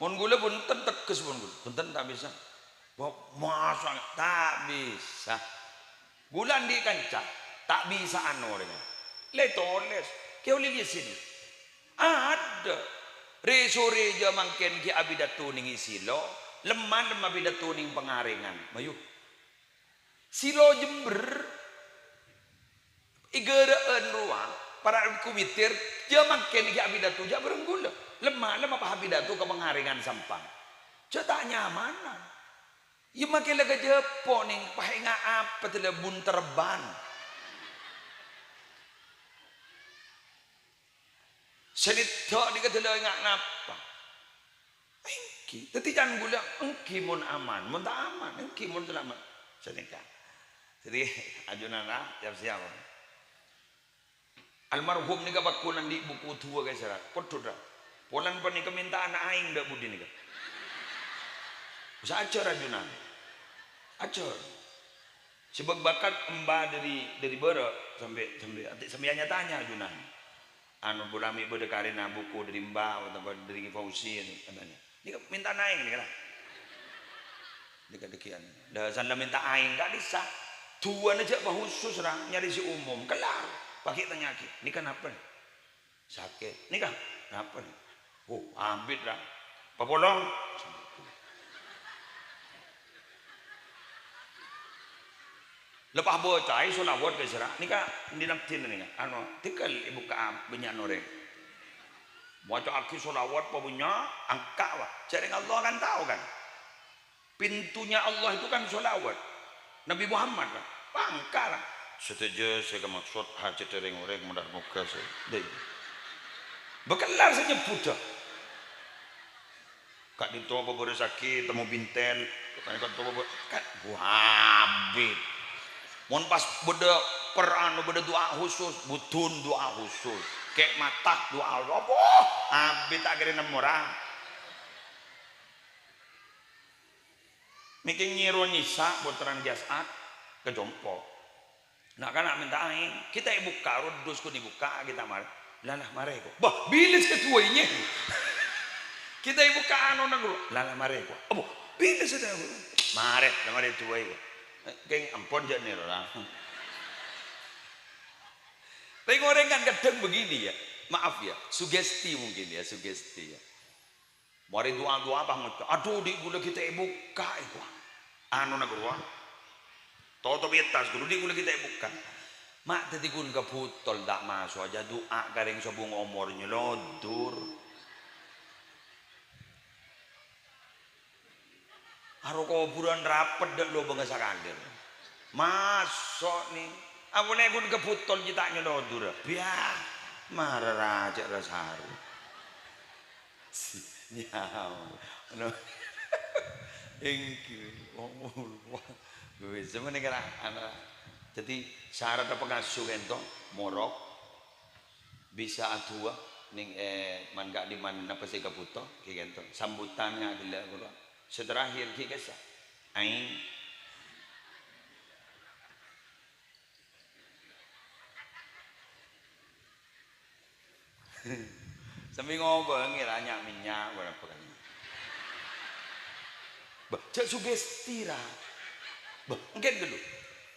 Mon gula punten tekes mon gula, punten tak bisa. Bawa masa tak bisa. Bulan di kancah tak bisa anornya. Letoles, kau lihat sini. Ada reja mangken ki abidatu ning silo lemah abidatu ning pengaringan mayu silo Jember igereun ruang para kumitir ja mangken ki abidatu ja berenggula lemah apa abidatu ke pengaringan sampang cetak nyamanan ieu make lega jepo ning pahenga apa teh bun terban. Senita dikatakan enggak napa. Engki, tapi jangan gula engki mun aman, mun tak aman, engki mun selamat. Senika. Jadi ajunana siap. Almarhum nika bakulan di buku tua guys ya. Podo dah. Polan pan nika minta anak aing dak budi nika. Bisa ajar ajunan. Ajar. Sebab bakat embah dari bero sampai sampai tanya ajunan. Anu bulami beda karena buku dari mbak atau dari Fauzi ini katanya. Ini minta naik nih kan? Dekat-dekian. Dah sana minta aing nggak bisa. Tuan aja khusus lah nyari si umum kelar. Pakai tanya lagi. Ini kenapa nih? Sakit. Ini kan? Kenapa nih? Oh, ambit lah. Papolong. Lepas bocah solawat ke sira nika dinaptin nih anu tikal ibu ka banyak noreng bocah aki solawat pa punya angka wah cari Allah kan tahu kan pintunya Allah itu kan solawat Nabi Muhammad kan pangkal setuju saya maksud haji tereng orang mudah muka saya bekelar saja budak kak dito apa sakit temu binten kan kan habis mon pas beda peranu beda doa khusus butun doa khusus kayak mata doa apa abis tak kira orang mikir nyiru nyisa botaran jasad ke jompo nah kan nak minta aing kita buka rudus ku dibuka kita mari lalah mare ko bah bilis ketuainya kita buka anu nang lalah mare ko abo bilis itu mare mare tuai ko geng ampun je nih orang. Tapi orang kan kadang begini ya, maaf ya, sugesti mungkin ya, sugesti ya. Mari doa-doa apa macam, aduh di gula kita buka itu, anu nak ruang, toto betas gula di gula kita buka. Mak tadi gun kaputol tak masuk aja doa kareng sabung omornya lodur. Aro kuburan rapet dak lo bangsa kader. Masuk nih. Apa nih kun keputol kita nyododur. Biar marah raja rasaru. Nyaw. No. Engki. Gue semuanya kira anak. Jadi syarat apa ngasuh ento morok bisa atua ning man gak di man apa sih kaputo kayak gitu sambutannya adalah gua seterakhir kayak sa aing sambil ngomong ngira minyak berapa kali bah cak sugesti lah bah mungkin dulu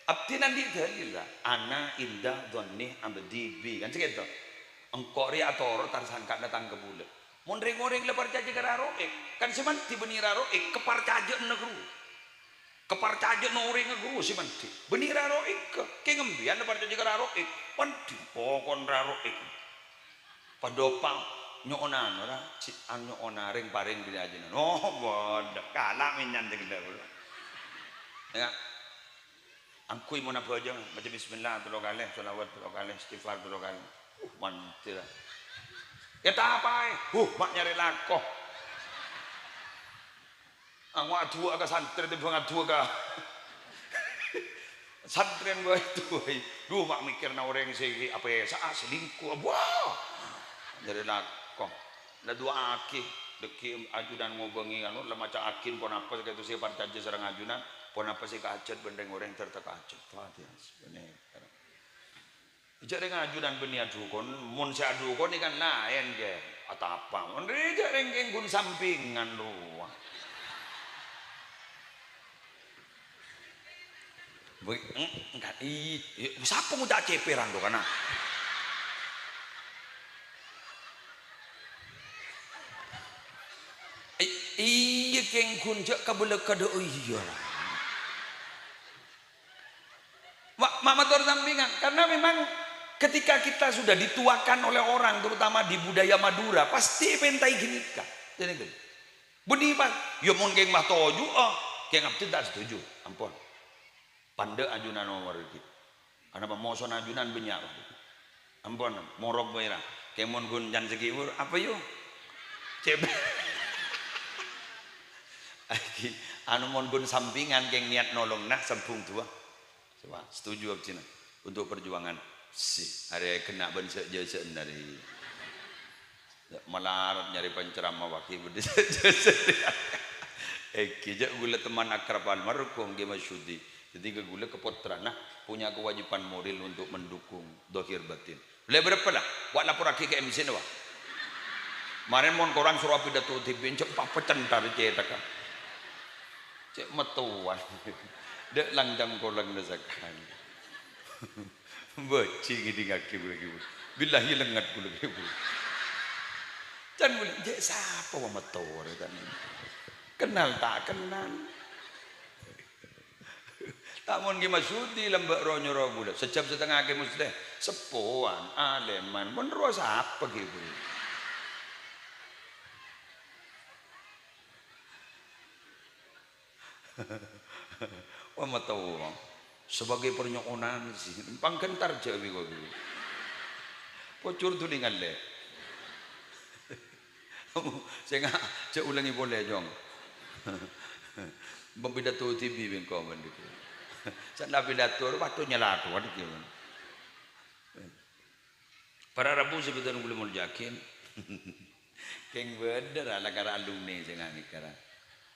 abdi nanti dalil lah ana indah dhanni abdi bi kan cek itu engkau ri atau tarsan kak datang ke bulan mondring-mondring lepar caji ke raroek kan semanti benir raroek kepar caji negru kepar caji noring negru semanti benir raroek ke ngembian lepar caji ke raroek panti pokon raroek padopang nyonan ora si nyona ring paring bila aja oh bodoh kalah minyan deg dulu ya angkui mau napa aja baca bismillah tuh kali sholawat tuh kali istighfar tuh kali mantil ya tak apa mak nyari lakoh aku adu ke santri itu bukan adu ke santri gue itu duh mak mikir na orang sih apa ya saat selingkuh wah nyari lakoh lah dua aki deki ajudan ngobengi anu lah macam akin pon apa gitu sih parcaje serang ajudan pon apa sih kacet bendeng orang tertekacet Fatihah sebenarnya jadi ngajudan benia dukun mun si adukun ikan lain ke atau apa mun reja rengkeng gun sampingan ruang enggak siapa muda ceperan tuh kana iya keng kun jak kabel kada iya mama tor sampingan karena memang ketika kita sudah dituakan oleh orang terutama di budaya Madura pasti pentai gini kan jadi gini beni pak yo mun geng mah toju geng abdi tak setuju ampun pande ajunan nomor iki karena pemoson ajunan banyak ampun morok baira kemon gun jan segiur apa yo cebe aki anu mon gun sampingan geng niat nolong nah sempung tua coba setuju abdi untuk perjuangan si hari kena bense jasa dari malah nyari penceramah wakil berdesa kijak gula teman akrab almarhum dia masyudi jadi gula kepotran nah punya kewajiban moral untuk mendukung dohir batin boleh berapa lah buat lapor aki ke MC wah kemarin mon korang suruh pidato TV cek papetan tarik cetak cek metuan dek langdang kolang desakan beci gini kaki boleh billahi lengat boleh dan boleh jadi siapa memotor kan kenal tak kenal tak mau gimana sudi lembak ronyo robulah sejam setengah ke muslim sepuan aleman menurut siapa gitu wah memotor sebagai pernyokonan sih pangkentar jawi kok dulu pocur tuh dengan le saya nggak saya ulangi boleh jong pidato TV bengkok mendiku saya pidato waktu nyelatu ada gimana para rabu sebetulnya belum mau yakin keng bener ala kara alumni saya nggak kira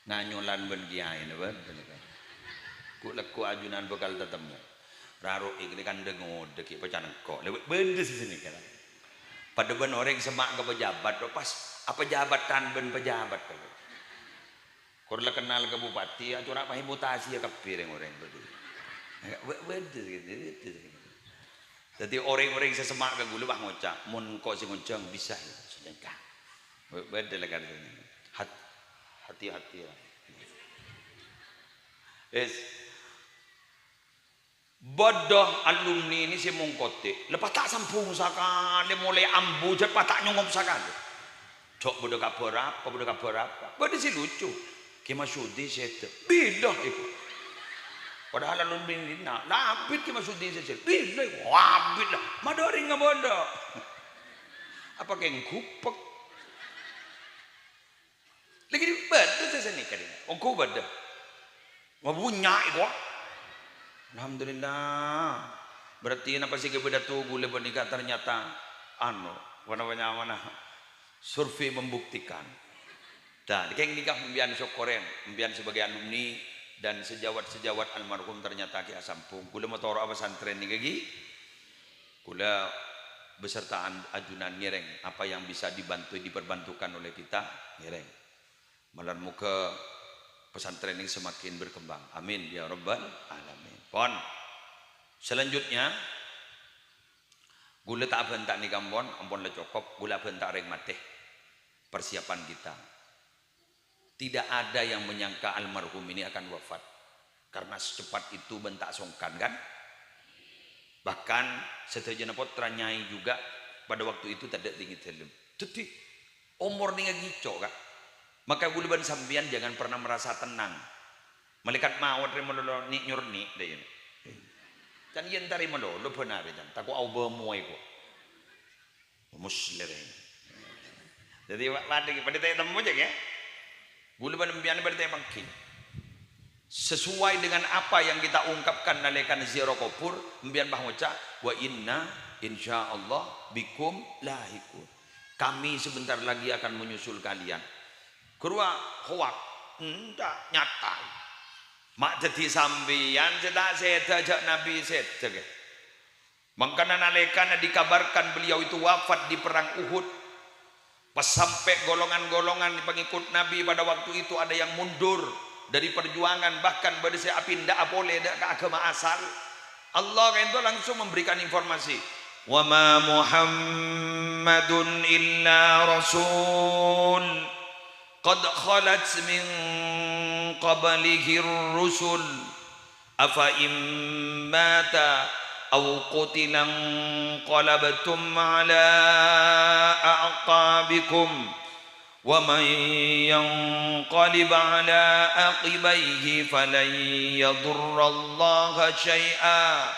nanyolan ben kiai bener ku ajunan bakal tetemu raro ini kan dengo deki pecahan kok lewat benda di sini kan pada ben orang semak ke pejabat pas apa jabatan ben pejabat kalau korla kenal ke bupati atau apa mutasi ya kepir yang orang berdua benda gitu jadi orang-orang sesemak ke gulu bah ngocak mun kok si ngoncang bisa ya sedangkan beda lah kan hati-hati lah bodoh alumni ini si mongkote lepas tak sampung sakali mulai ambu cepat tak nyongom sakali cok bodoh kabar apa bodoh si lucu kima sudi sete bidah itu Padahal alun bin dina, labit ki maksud di sesir. Bilai wabit lah. Madori nga bondo. Apa keng kupek. Lagi di beda sesir ni kadang. Ongko beda. Mabunya iko. Alhamdulillah. Berarti napa sih beda tu gule bernikah ternyata mana survei membuktikan. Dan keng nikah membian sokoren, membian sebagai alumni dan sejawat almarhum ternyata ki asampung. Kula motor apa pesantren ni gigi. Kula beserta ajunan ngereng apa yang bisa diperbantukan oleh kita ngereng. Malar muka pesantren ini semakin berkembang. Amin ya rabbal alamin. Pon. Selanjutnya gula tak bentak ni gambon, ampun le cokop, gula bentak reng mateh. Persiapan kita. Tidak ada yang menyangka almarhum ini akan wafat. Karena secepat itu bentak songkan kan. Bahkan setuju potra nyai juga pada waktu itu tidak tinggi telem. Jadi umur ni ngicok kan. Maka guluban sambian jangan pernah merasa tenang. Malaikat maut remolo ni nyurni deh. Dan yen tari malo lo benar jan. Taku au bemoy ko. Muslir. Jadi pada temu aja ya. Guluban mbian pada bangkin. Sesuai dengan apa yang kita ungkapkan nalekan ziarah kubur, mbian bahwaca wa inna insyaallah bikum lahikun. Kami sebentar lagi akan menyusul kalian. Kedua hoak enggak nyata. Mak jadi sambian cedak seda jak Nabi seda. Mangkana nalekan dikabarkan beliau itu wafat di perang Uhud. Pas sampai golongan-golongan pengikut Nabi pada waktu itu ada yang mundur dari perjuangan, bahkan berdisi api ndak boleh ndak ke agama asal. Allah itu langsung memberikan informasi. Wa ma Muhammadun illa rasul qad khalat min qablihi ar-rusul afa immata aw qutilan qalabtum ala a'qabikum wa man yanqalib ala aqibaihi falan yadurrallaha syai'a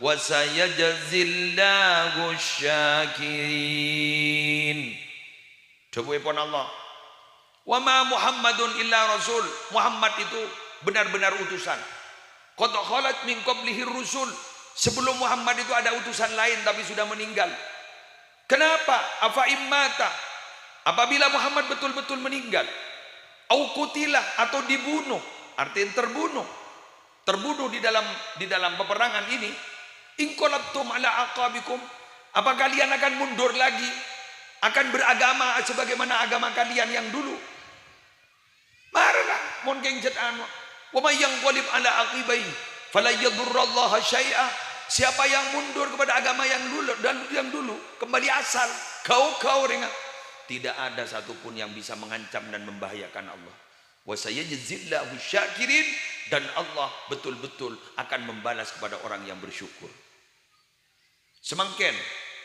wa sayajzillahu syakirin. Dawuhipun Allah, wa ma Muhammadun illa rasul. Muhammad itu benar-benar utusan. Qad khalat min qablihi rusul. Sebelum Muhammad itu ada utusan lain tapi sudah meninggal. Kenapa? Afa immata, apabila Muhammad betul-betul meninggal, au qutilah atau dibunuh, artinya terbunuh di dalam peperangan ini, inqalabtum ala aqabikum, apa kalian akan mundur lagi, akan beragama sebagaimana agama kalian yang dulu? Marah mon geng jet anu. Wa may yanqalib ala aqibai fala yadurrallaha syai'a. Siapa yang mundur kepada agama yang dulu kembali asal, kau ringan, tidak ada satupun yang bisa mengancam dan membahayakan Allah. Wa sayajzillahu syakirin, dan Allah betul-betul akan membalas kepada orang yang bersyukur. Semangken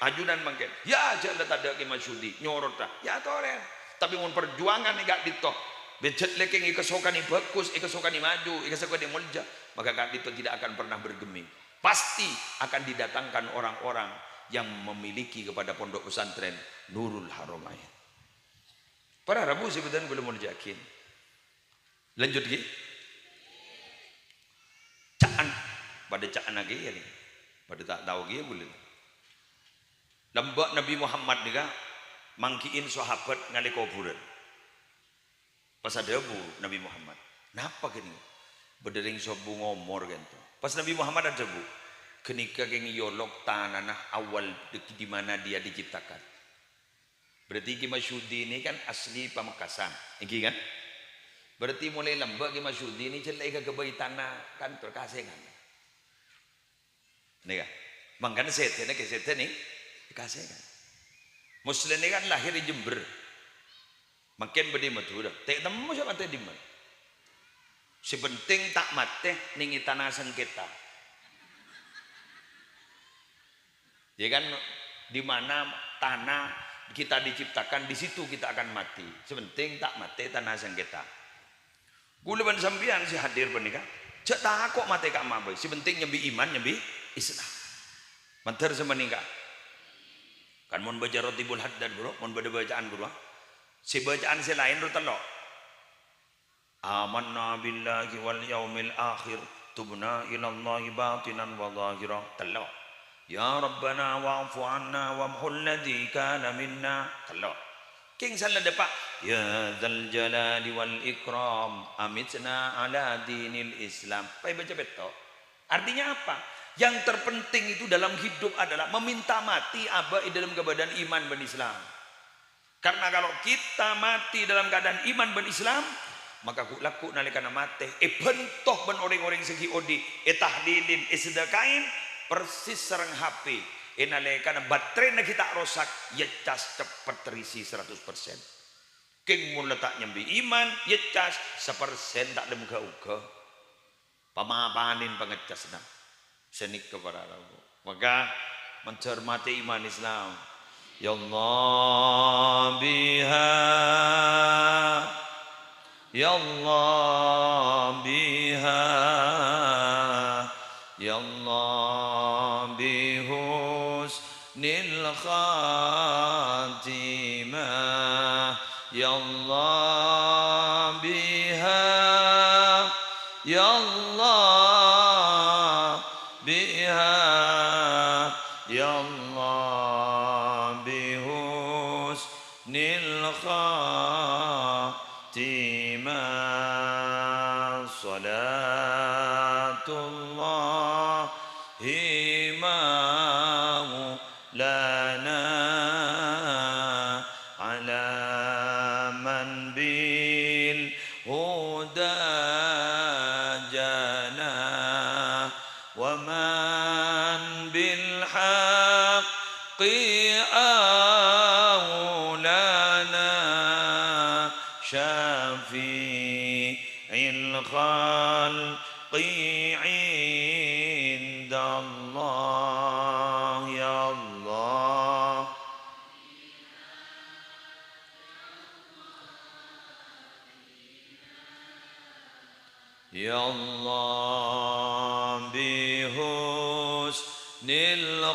ajunan mangken ya jala tada ke masyudi nyorota ya toren, tapi mun perjuangan ni gak ditok becet lekeng ikesokani bagus, ikesokani maju, ikesokani mulja, maka gak ditok tidak akan pernah bergeming. Pasti akan didatangkan orang-orang yang memiliki kepada pondok pesantren Nurul Haramain. Para Rabu sebenarnya boleh menjakin. Lanjut lagi. Caan pada caan lagi ya nih. Pada tak tahu lagi boleh. Lembak Nabi Muhammad juga mangkiin sahabat ngali kuburan. Pas ada Nabi Muhammad. Napa gini? Berdering sobu ngomor gitu. Pas Nabi Muhammad ada bu, kenika gengi yolok tanah awal di mana dia diciptakan. Berarti Ki Masyudi ini kan asli Pamekasan, iki kan? Berarti mulai lembak Ki Masyudi ini celai ke kebai tanah kan terkasengan. Nih kan? Mangkan seten nih dikasengan. Muslim ini kan lahir di Jember. Makin bedi Madura. Tak temu siapa teh di mana? Sepenting tak mati ningi tanah sengketa. Ya kan, di mana tanah kita diciptakan, di situ kita akan mati. Sepenting tak mati tanah sengketa. Gulaban sambian si hadir pernikah. Cek takok mate kak mabai. Si penting nyembi iman, nyembi Islam. Mantar semeningkat. Kan mon baca Rotibul Haddad bro, mon baca bacaan bro. Si bacaan si lain ru telok. Amanna billahi wal yaumil akhir, tubna ila Allahi batinan wa zahira. Telok. Ya Rabbana wa'fu anna wamhul ladzi kana minna. Telok. King salah depak. Ya dzal jalali wal ikram, amitna ala dinil Islam. Pai baca betul. Artinya apa? Yang terpenting itu dalam hidup adalah meminta mati aba dalam keadaan iman dan Islam. Karena kalau kita mati dalam keadaan iman dan Islam, maka laku nalikana mate bentoh ben orang-orang segi odi tahlilin sedekain persis serang HP nalikana baterai kita rosak ya cas cepat terisi 100%. King mun letak nyambi iman ya cas 1% tak dem uga pamapanin pengecasna senik kepada Allah. Maka mencermati iman Islam. Ya Allah biha, ya Allah biha, ya Allah bihusnil khatimah, ya Allah biha, ya Allah biha, ya Allah bihusnil khatimah, salatullahi maulana ala man bil huda jana wa man bil haqqi aulana syafi'il khalqi indallah. Ya Allah ya Allah bihusnil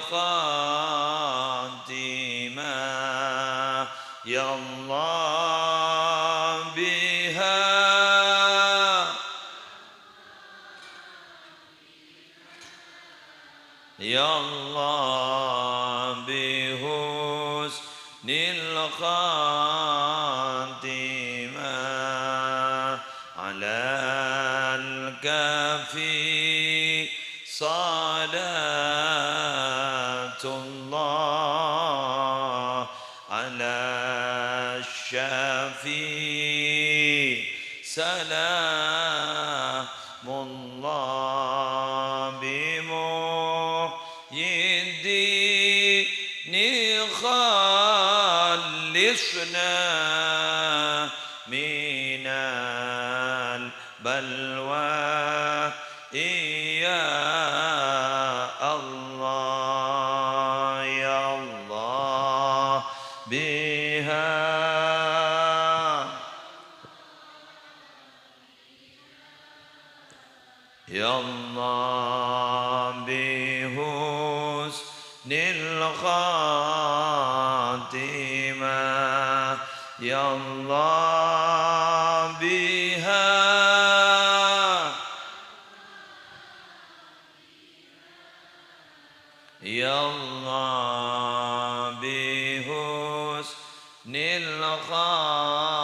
khatimah, ya Allah biha, ya Allah bihusnil khatimah alal kafi salatullah ala syafi salamullah bimuhyidini khalisna minal balwa ya Allah, ya Allah biha, ya Allah bihusnil khatimah, ya Allah biha, ya Allah bihusnil khatimah.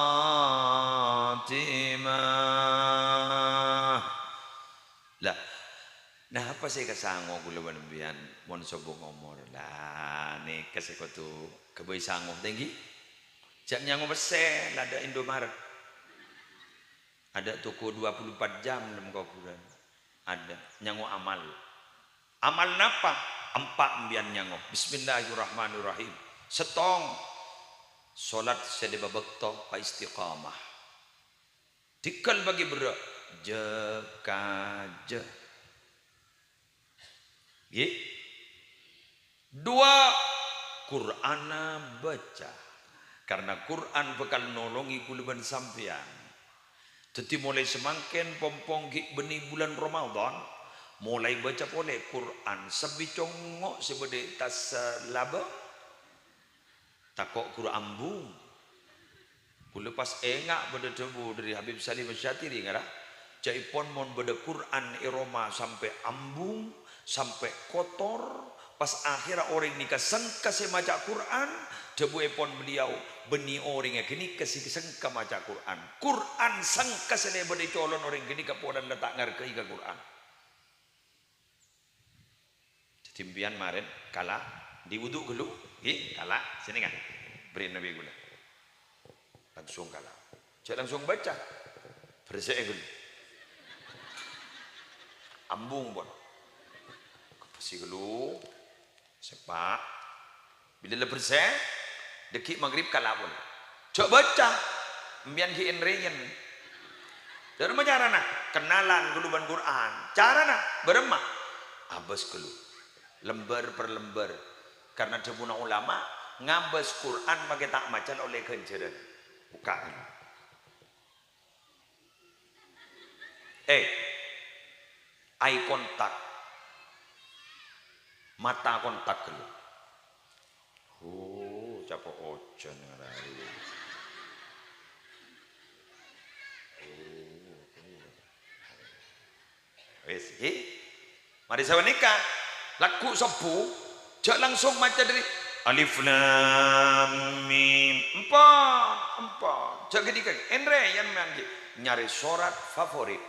Lah, nah apa sih kesango kula benembian mon sobo ngomor lah nih kesekotu keboy sango tinggi jam nyango besen ada Indomaret ada toko 24 jam dalam kuburan ada nyango amal napa empat mbian nyango bismillahirrahmanirrahim setong salat sedeba bekto pa istiqamah dikal bagi berak je kaje ye dua Qur'ana baca karena Quran bakal nolongi kuluban sampean Jadi mulai semakin pompong benih bulan Ramadan, mulai baca boleh Quran sebicongok sebede tas laba, takok Quran ambung. Kula pas engak beda debu dari Habib Salim Syatiri ngara. Jaipon mon beda Quran iroma sampai ambung, sampai kotor. Pas akhirnya orang ni kesengka saya maca Quran, debu epon beliau beni orang gini kasih kesengka maca Quran. Quran sangka saya beda colon orang gini kapodan letak ngarkai ke Quran. Timpian maren kala di wuduk dulu, kala sini kan beri Nabi gula. Langsung kala. Cek langsung baca. Bersih dulu. Ambung pun. Kapasi dulu. Sepak. Bila le bersih, dekik maghrib kala pun. Cek baca. Mbian ki enreyen. Dari mana cara nak? Kenalan guluban Quran. Cara nak? Beremak. Abas dulu. Lembar per lembar. Karena jebuna ulama ngabas Quran bagi tak macal oleh kenceran. Buka. Eye contact. Mata kontak dulu. Oh, capok ojon ngarari. Wes, mari saya nikah. Laku sepuh, jak langsung maca dari Alif Lam Mim. Empat. Jak ketika Andre yang manggi nyari surat favorit.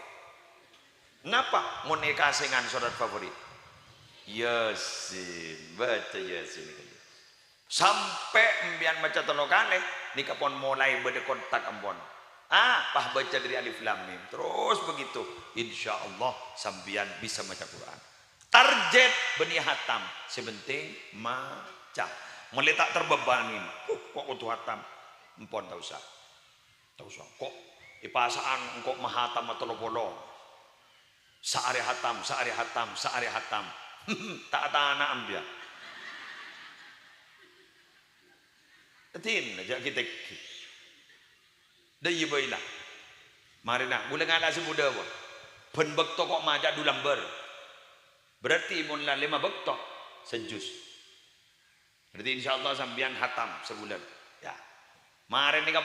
Napa mau nikah dengan surat favorit? Yasin, baca Yasin. Sampai mbian baca tolo kali, nikah pun mulai berde kontak ampun. Pah baca dari Alif Lam Mim. Terus begitu, insya Allah sambian bisa baca Quran. Target benih hatam sebenting maca. Mulai tak terbebani. Kok kudu hatam? Empon tak usah. Kok ipasaan kok mahatam atau lopolo. Saari hatam. Tak ada anak ambia. Tin aja kita. Dah ibu ilah. Mari nak, boleh ngada semuda apa? Ben bekto kok majak du lamber. Berarti mula 5 bekto sejus. Berarti insyaallah sambian hatam sebulan. Ya. Mari ni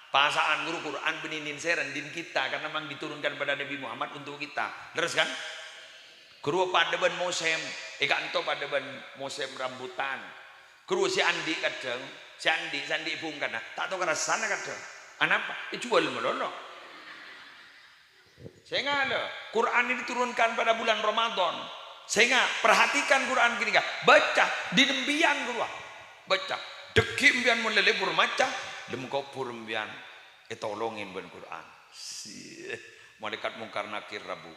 pasaan guru Quran beninin seran din kita karena memang diturunkan pada Nabi Muhammad untuk kita. Terus kan? Guru pada ben musim, ikanto pada ben musim rambutan. Guru si Andi kadang, si Andi pun kana. Tak tahu kana sana kadang. Anapa? Jual melolo. Sehingga Quran ini diturunkan pada bulan Ramadan. Sehingga perhatikan Quran gini kan. Baca di dembian gua. Baca. Deki mbian mulai lebur maca. Demko pur mbian. Tolongin ben Quran. Malaikat mungkar nakir Rabu.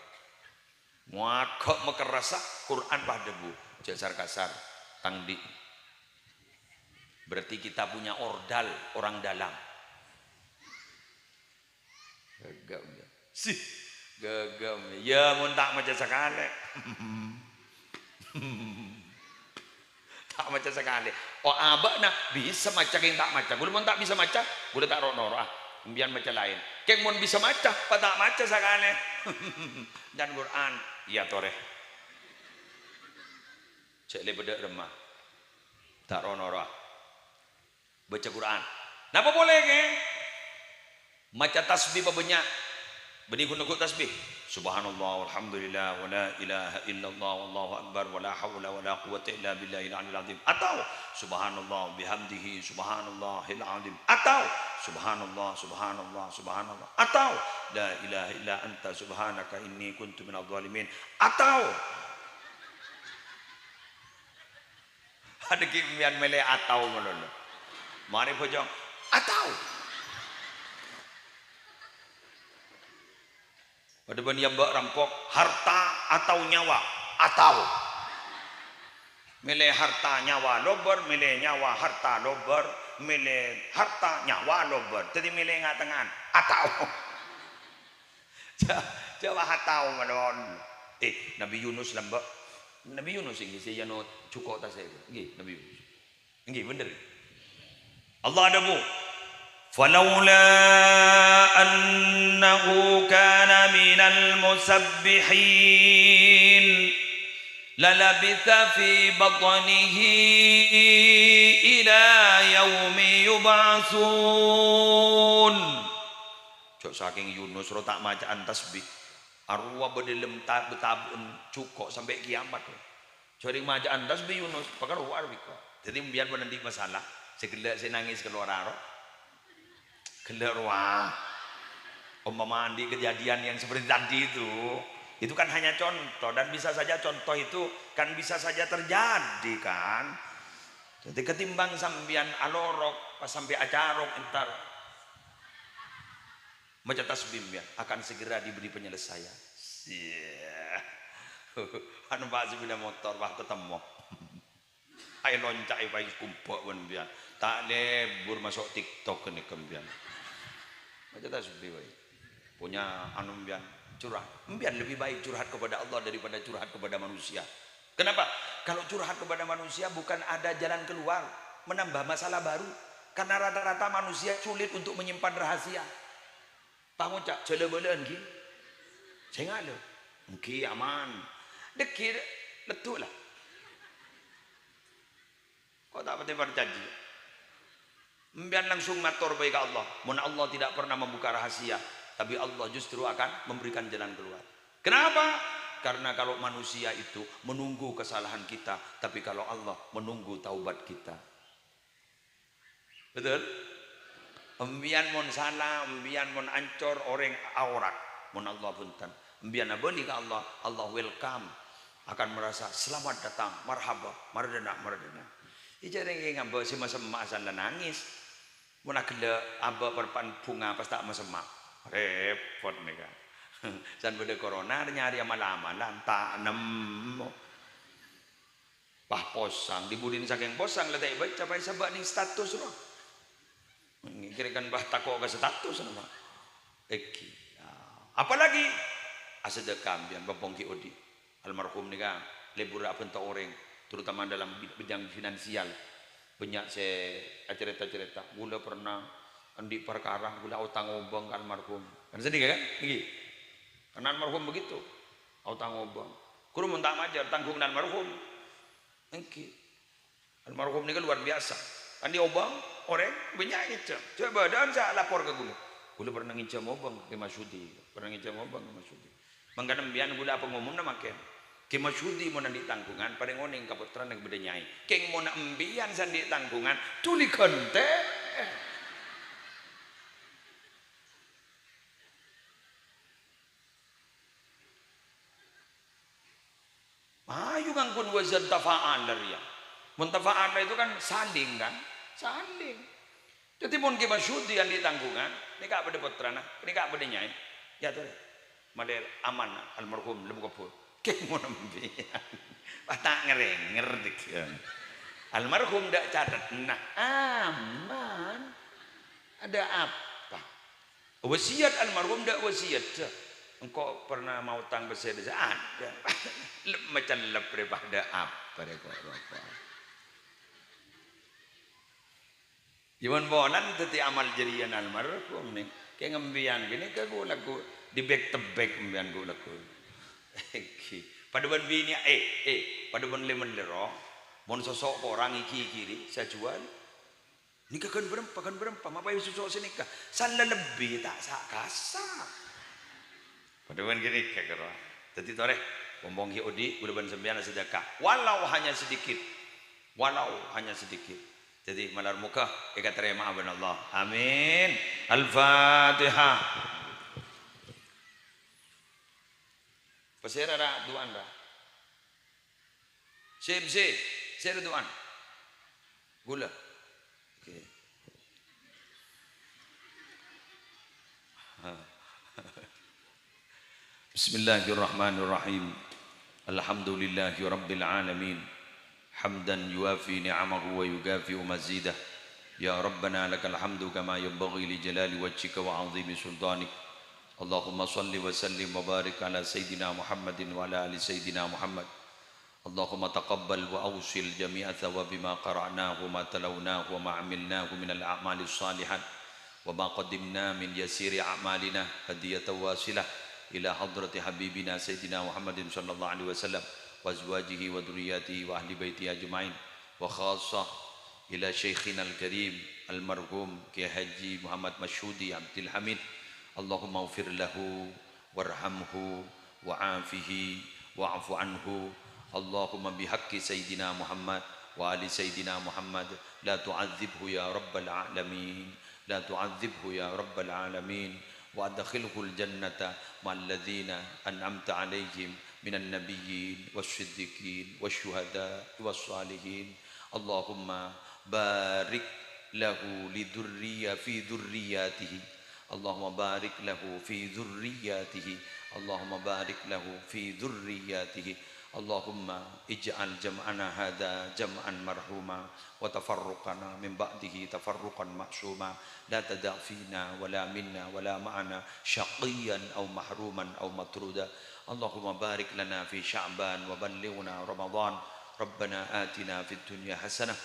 Muaka mekerasa Quran bah debu. Jasar kasar. Tangdi. Berarti kita punya ordal orang dalam. Gagam ya mun tak macam sekali. Tak macam sekali. Oh abak nak bisa macam yang tak macam. Gula mun tak bisa macam, gula tak ronor Kemudian macam lain. Keng mun bisa macam, tak macam sekali. Dan Quran, ya toreh. Cek le bedak remah. Tak ronor baca Quran. Napa boleh ke? Macam tasbih banyak. Beni guna tasbih. Subhanallah walhamdulillah wa la ilaha illallah wallahu akbar wa la haula wa la quwwata illa billahil aliyil azim. Atau subhanallah bihamdihi subhanallahil azim. Atau subhanallah. Atau la ilaha illa anta subhanaka inni kuntu minadh dhalimin. Atau ada kimian mele atau melolo. Mari pojok atau pada bani yang rampok harta atau nyawa atau milih harta nyawa lober milih nyawa harta lober milih harta nyawa lober jadi milih ngatengan atau coba atau melon Nabi Yunus lembak Nabi Yunus ini saya no cukup tak saya Nabi Yunus ini bener Allah ada bu falaula an annahu kana minal musabbihin lalabitha fi batnihi ila yaumi yub'atsun. Cok saking Yunus ro tak macaan tasbih arwah bedelem betabun cukok sampai kiamat. Cok macaan tasbih Yunus pakar war wiko. Jadi biar nanti masalah segelak saya nangis keluar aro keluar wah umpama mandi kejadian yang seperti tadi itu kan hanya contoh, dan bisa saja contoh itu kan bisa saja terjadi kan. Jadi ketimbang sambian alorok pas sampai acarok entar maca tasbih ya akan segera diberi penyelesaian. Yeah. Anu pak sepeda motor bah ketemu. Ayo loncak ayo pagi kumpul pun biar tak lebur masuk TikTok ini kemudian. Maca tasbih baik. Punya anu biar curhat. Biar lebih baik curhat kepada Allah daripada curhat kepada manusia. Kenapa? Kalau curhat kepada manusia bukan ada jalan keluar, menambah masalah baru. Karena rata-rata manusia sulit untuk menyimpan rahasia. Pak ngucap, cele-belen ki. Saya nggak lo. Ki aman. Dekir letuk lah. Kok tak pati berjanji? Biar langsung matur baik Allah. Mun Allah tidak pernah membuka rahasia. Tapi Allah justru akan memberikan jalan keluar. Kenapa? Karena kalau manusia itu menunggu kesalahan kita, tapi kalau Allah menunggu taubat kita. Betul? Embian mon salah, embian mon ancor orang aurat, mon Allah punten. Embian abeli ke Allah, Allah welcome, akan merasa selamat datang, marhaba, mardana, mardana. Ijare ngambek si masem-mak asal nangis. Mun agele aba perpan bunga pas tak masemak. Repot nih kan. Dan pada corona nyari amalan-amalan tak nemu. Pah posang dibudin saking posang letak baca pai sabak ning status roh. Ngikirkan bah takok ke status nama. Eki. Apalagi asedekah bian bapongki odi. Almarhum nih kan lebur apa entah orang terutama dalam bidang finansial. Banyak saya cerita-cerita. Gula pernah andi perkara gula utang obong kan almarhum. Kan sedih kan? Iki. Karena almarhum begitu. Utang obong. Kudu tak majar tanggung dan almarhum. Iki. Almarhum ini kan luar biasa. Andi obong orang banyak ngicam. Coba dan saya lapor ke gula. Gula pernah ngicam obong ke Masyudi. Pernah ngicam obong ke Masyudi. Mangkana mbian gula apa ngomong nama ken. Ke Masyudi mau nanti tanggungan pada ngoning kaputran yang beda nyai. Keng mau nak mbian sandi tanggungan tuli konte. Ayo kan kun wazan tafa'an dari ya. Muntafa'an itu kan saling kan, saling. Jadi pun kita syudi yang di tanggungan, ini kak pada putrana, ini kak pada nyai, ya tuh, malah aman almarhum lemu kapur, keng mau nampian, tak ngerenger dikit. Almarhum dak catat, nah aman, ada apa? Wasiat almarhum dak wasiat. Engkau pernah mau tang besar ada macam lepre pada apa deko apa Iwan bonan teti amal jerian almarhum nih kayak ngembian gini ke gue lagu di back tebek ngembian gue lagu pada ban bini pada ban lemon lero mon sosok orang iki kiri saya jual nikah kan berempa apa yang sosok sini kah sana lebih tak sakasa pada ban gini kayak gitu. Jadi toreh bombong odi udah ban sembilan sedekah. Walau hanya sedikit. Jadi malar muka kita terima abang Allah. Amin. Al-Fatihah. Pasir ada duaan dah. Sip. Saya duaan. Gula. Okay. Bismillahirrahmanirrahim. Alhamdulillahi rabbil alamin. Hamdan yuafi ni'amahu wa yugafi mazidah. Ya Rabbana lakal hamdu kama yanbaghi li jalali wajhika wa 'azimi sultanik. Allahumma salli wa sallim wa barik ala sayyidina Muhammadin wa ala ali sayyidina Muhammad. Allahumma taqabbal wa awsil jami'a thawabi ma qara'nahu ma talawnahu wa ma 'amilnahu min al-a'mali salihat. وما قدمنا من يسير أعمالنا هدية واصلة إلى حضرة حبيبنا سيدنا محمد صلى الله عليه وسلم وأزواجه وذرياته وأهل بيته أجمعين وخاصة إلى شيخنا الكريم المرحوم كي حجي محمد مشهودي عبد الحميد اللهم اغفر له وارحمه وعافه واعف عنه اللهم بحق سيدنا محمد وآل سيدنا محمد لا تعذبه يا رب العالمين لا تعذبه يا رب العالمين وأدخله الجنة مع الذين أنعمت عليهم من النبيين والصديقين والشهداء والصالحين اللهم بارك له في ذرياته اللهم بارك له في ذرياته اللهم بارك له في ذرياته اللهم اجعل جمعنا هذا جمعا مرحوما وتفرقنا من بعده تفرقا معصوما لا تدع فينا ولا منا ولا معنا شقيا أو محروما أو مطرودا اللهم بارك لنا في شعبان وبلغنا رمضان ربنا آتنا في الدنيا حسنة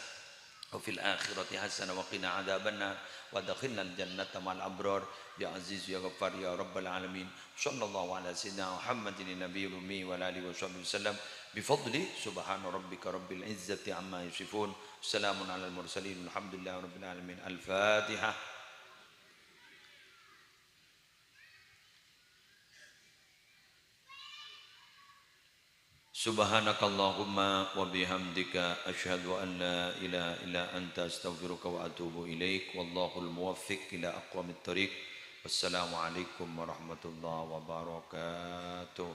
وفي الآخرة حسنة وقنا عذاب النار وادخلنا الجنة مع الأبرار يا عزيز يا غفار يا رب العالمين صلى الله على سيدنا محمد النبي الأمي وعلى آله وصحبه وسلم بفضل سبحان ربك رب العزة عما يصفون سلام على المرسلين الحمد لله رب العالمين الفاتحة. Subhanakallahumma wa bihamdika asyhadu an la ilaha illa anta astaghfiruka wa atubu ilaik wallahul muwaffiq ila aqwamit thoriq. Wassalamu alaikum warahmatullahi wabarakatuh.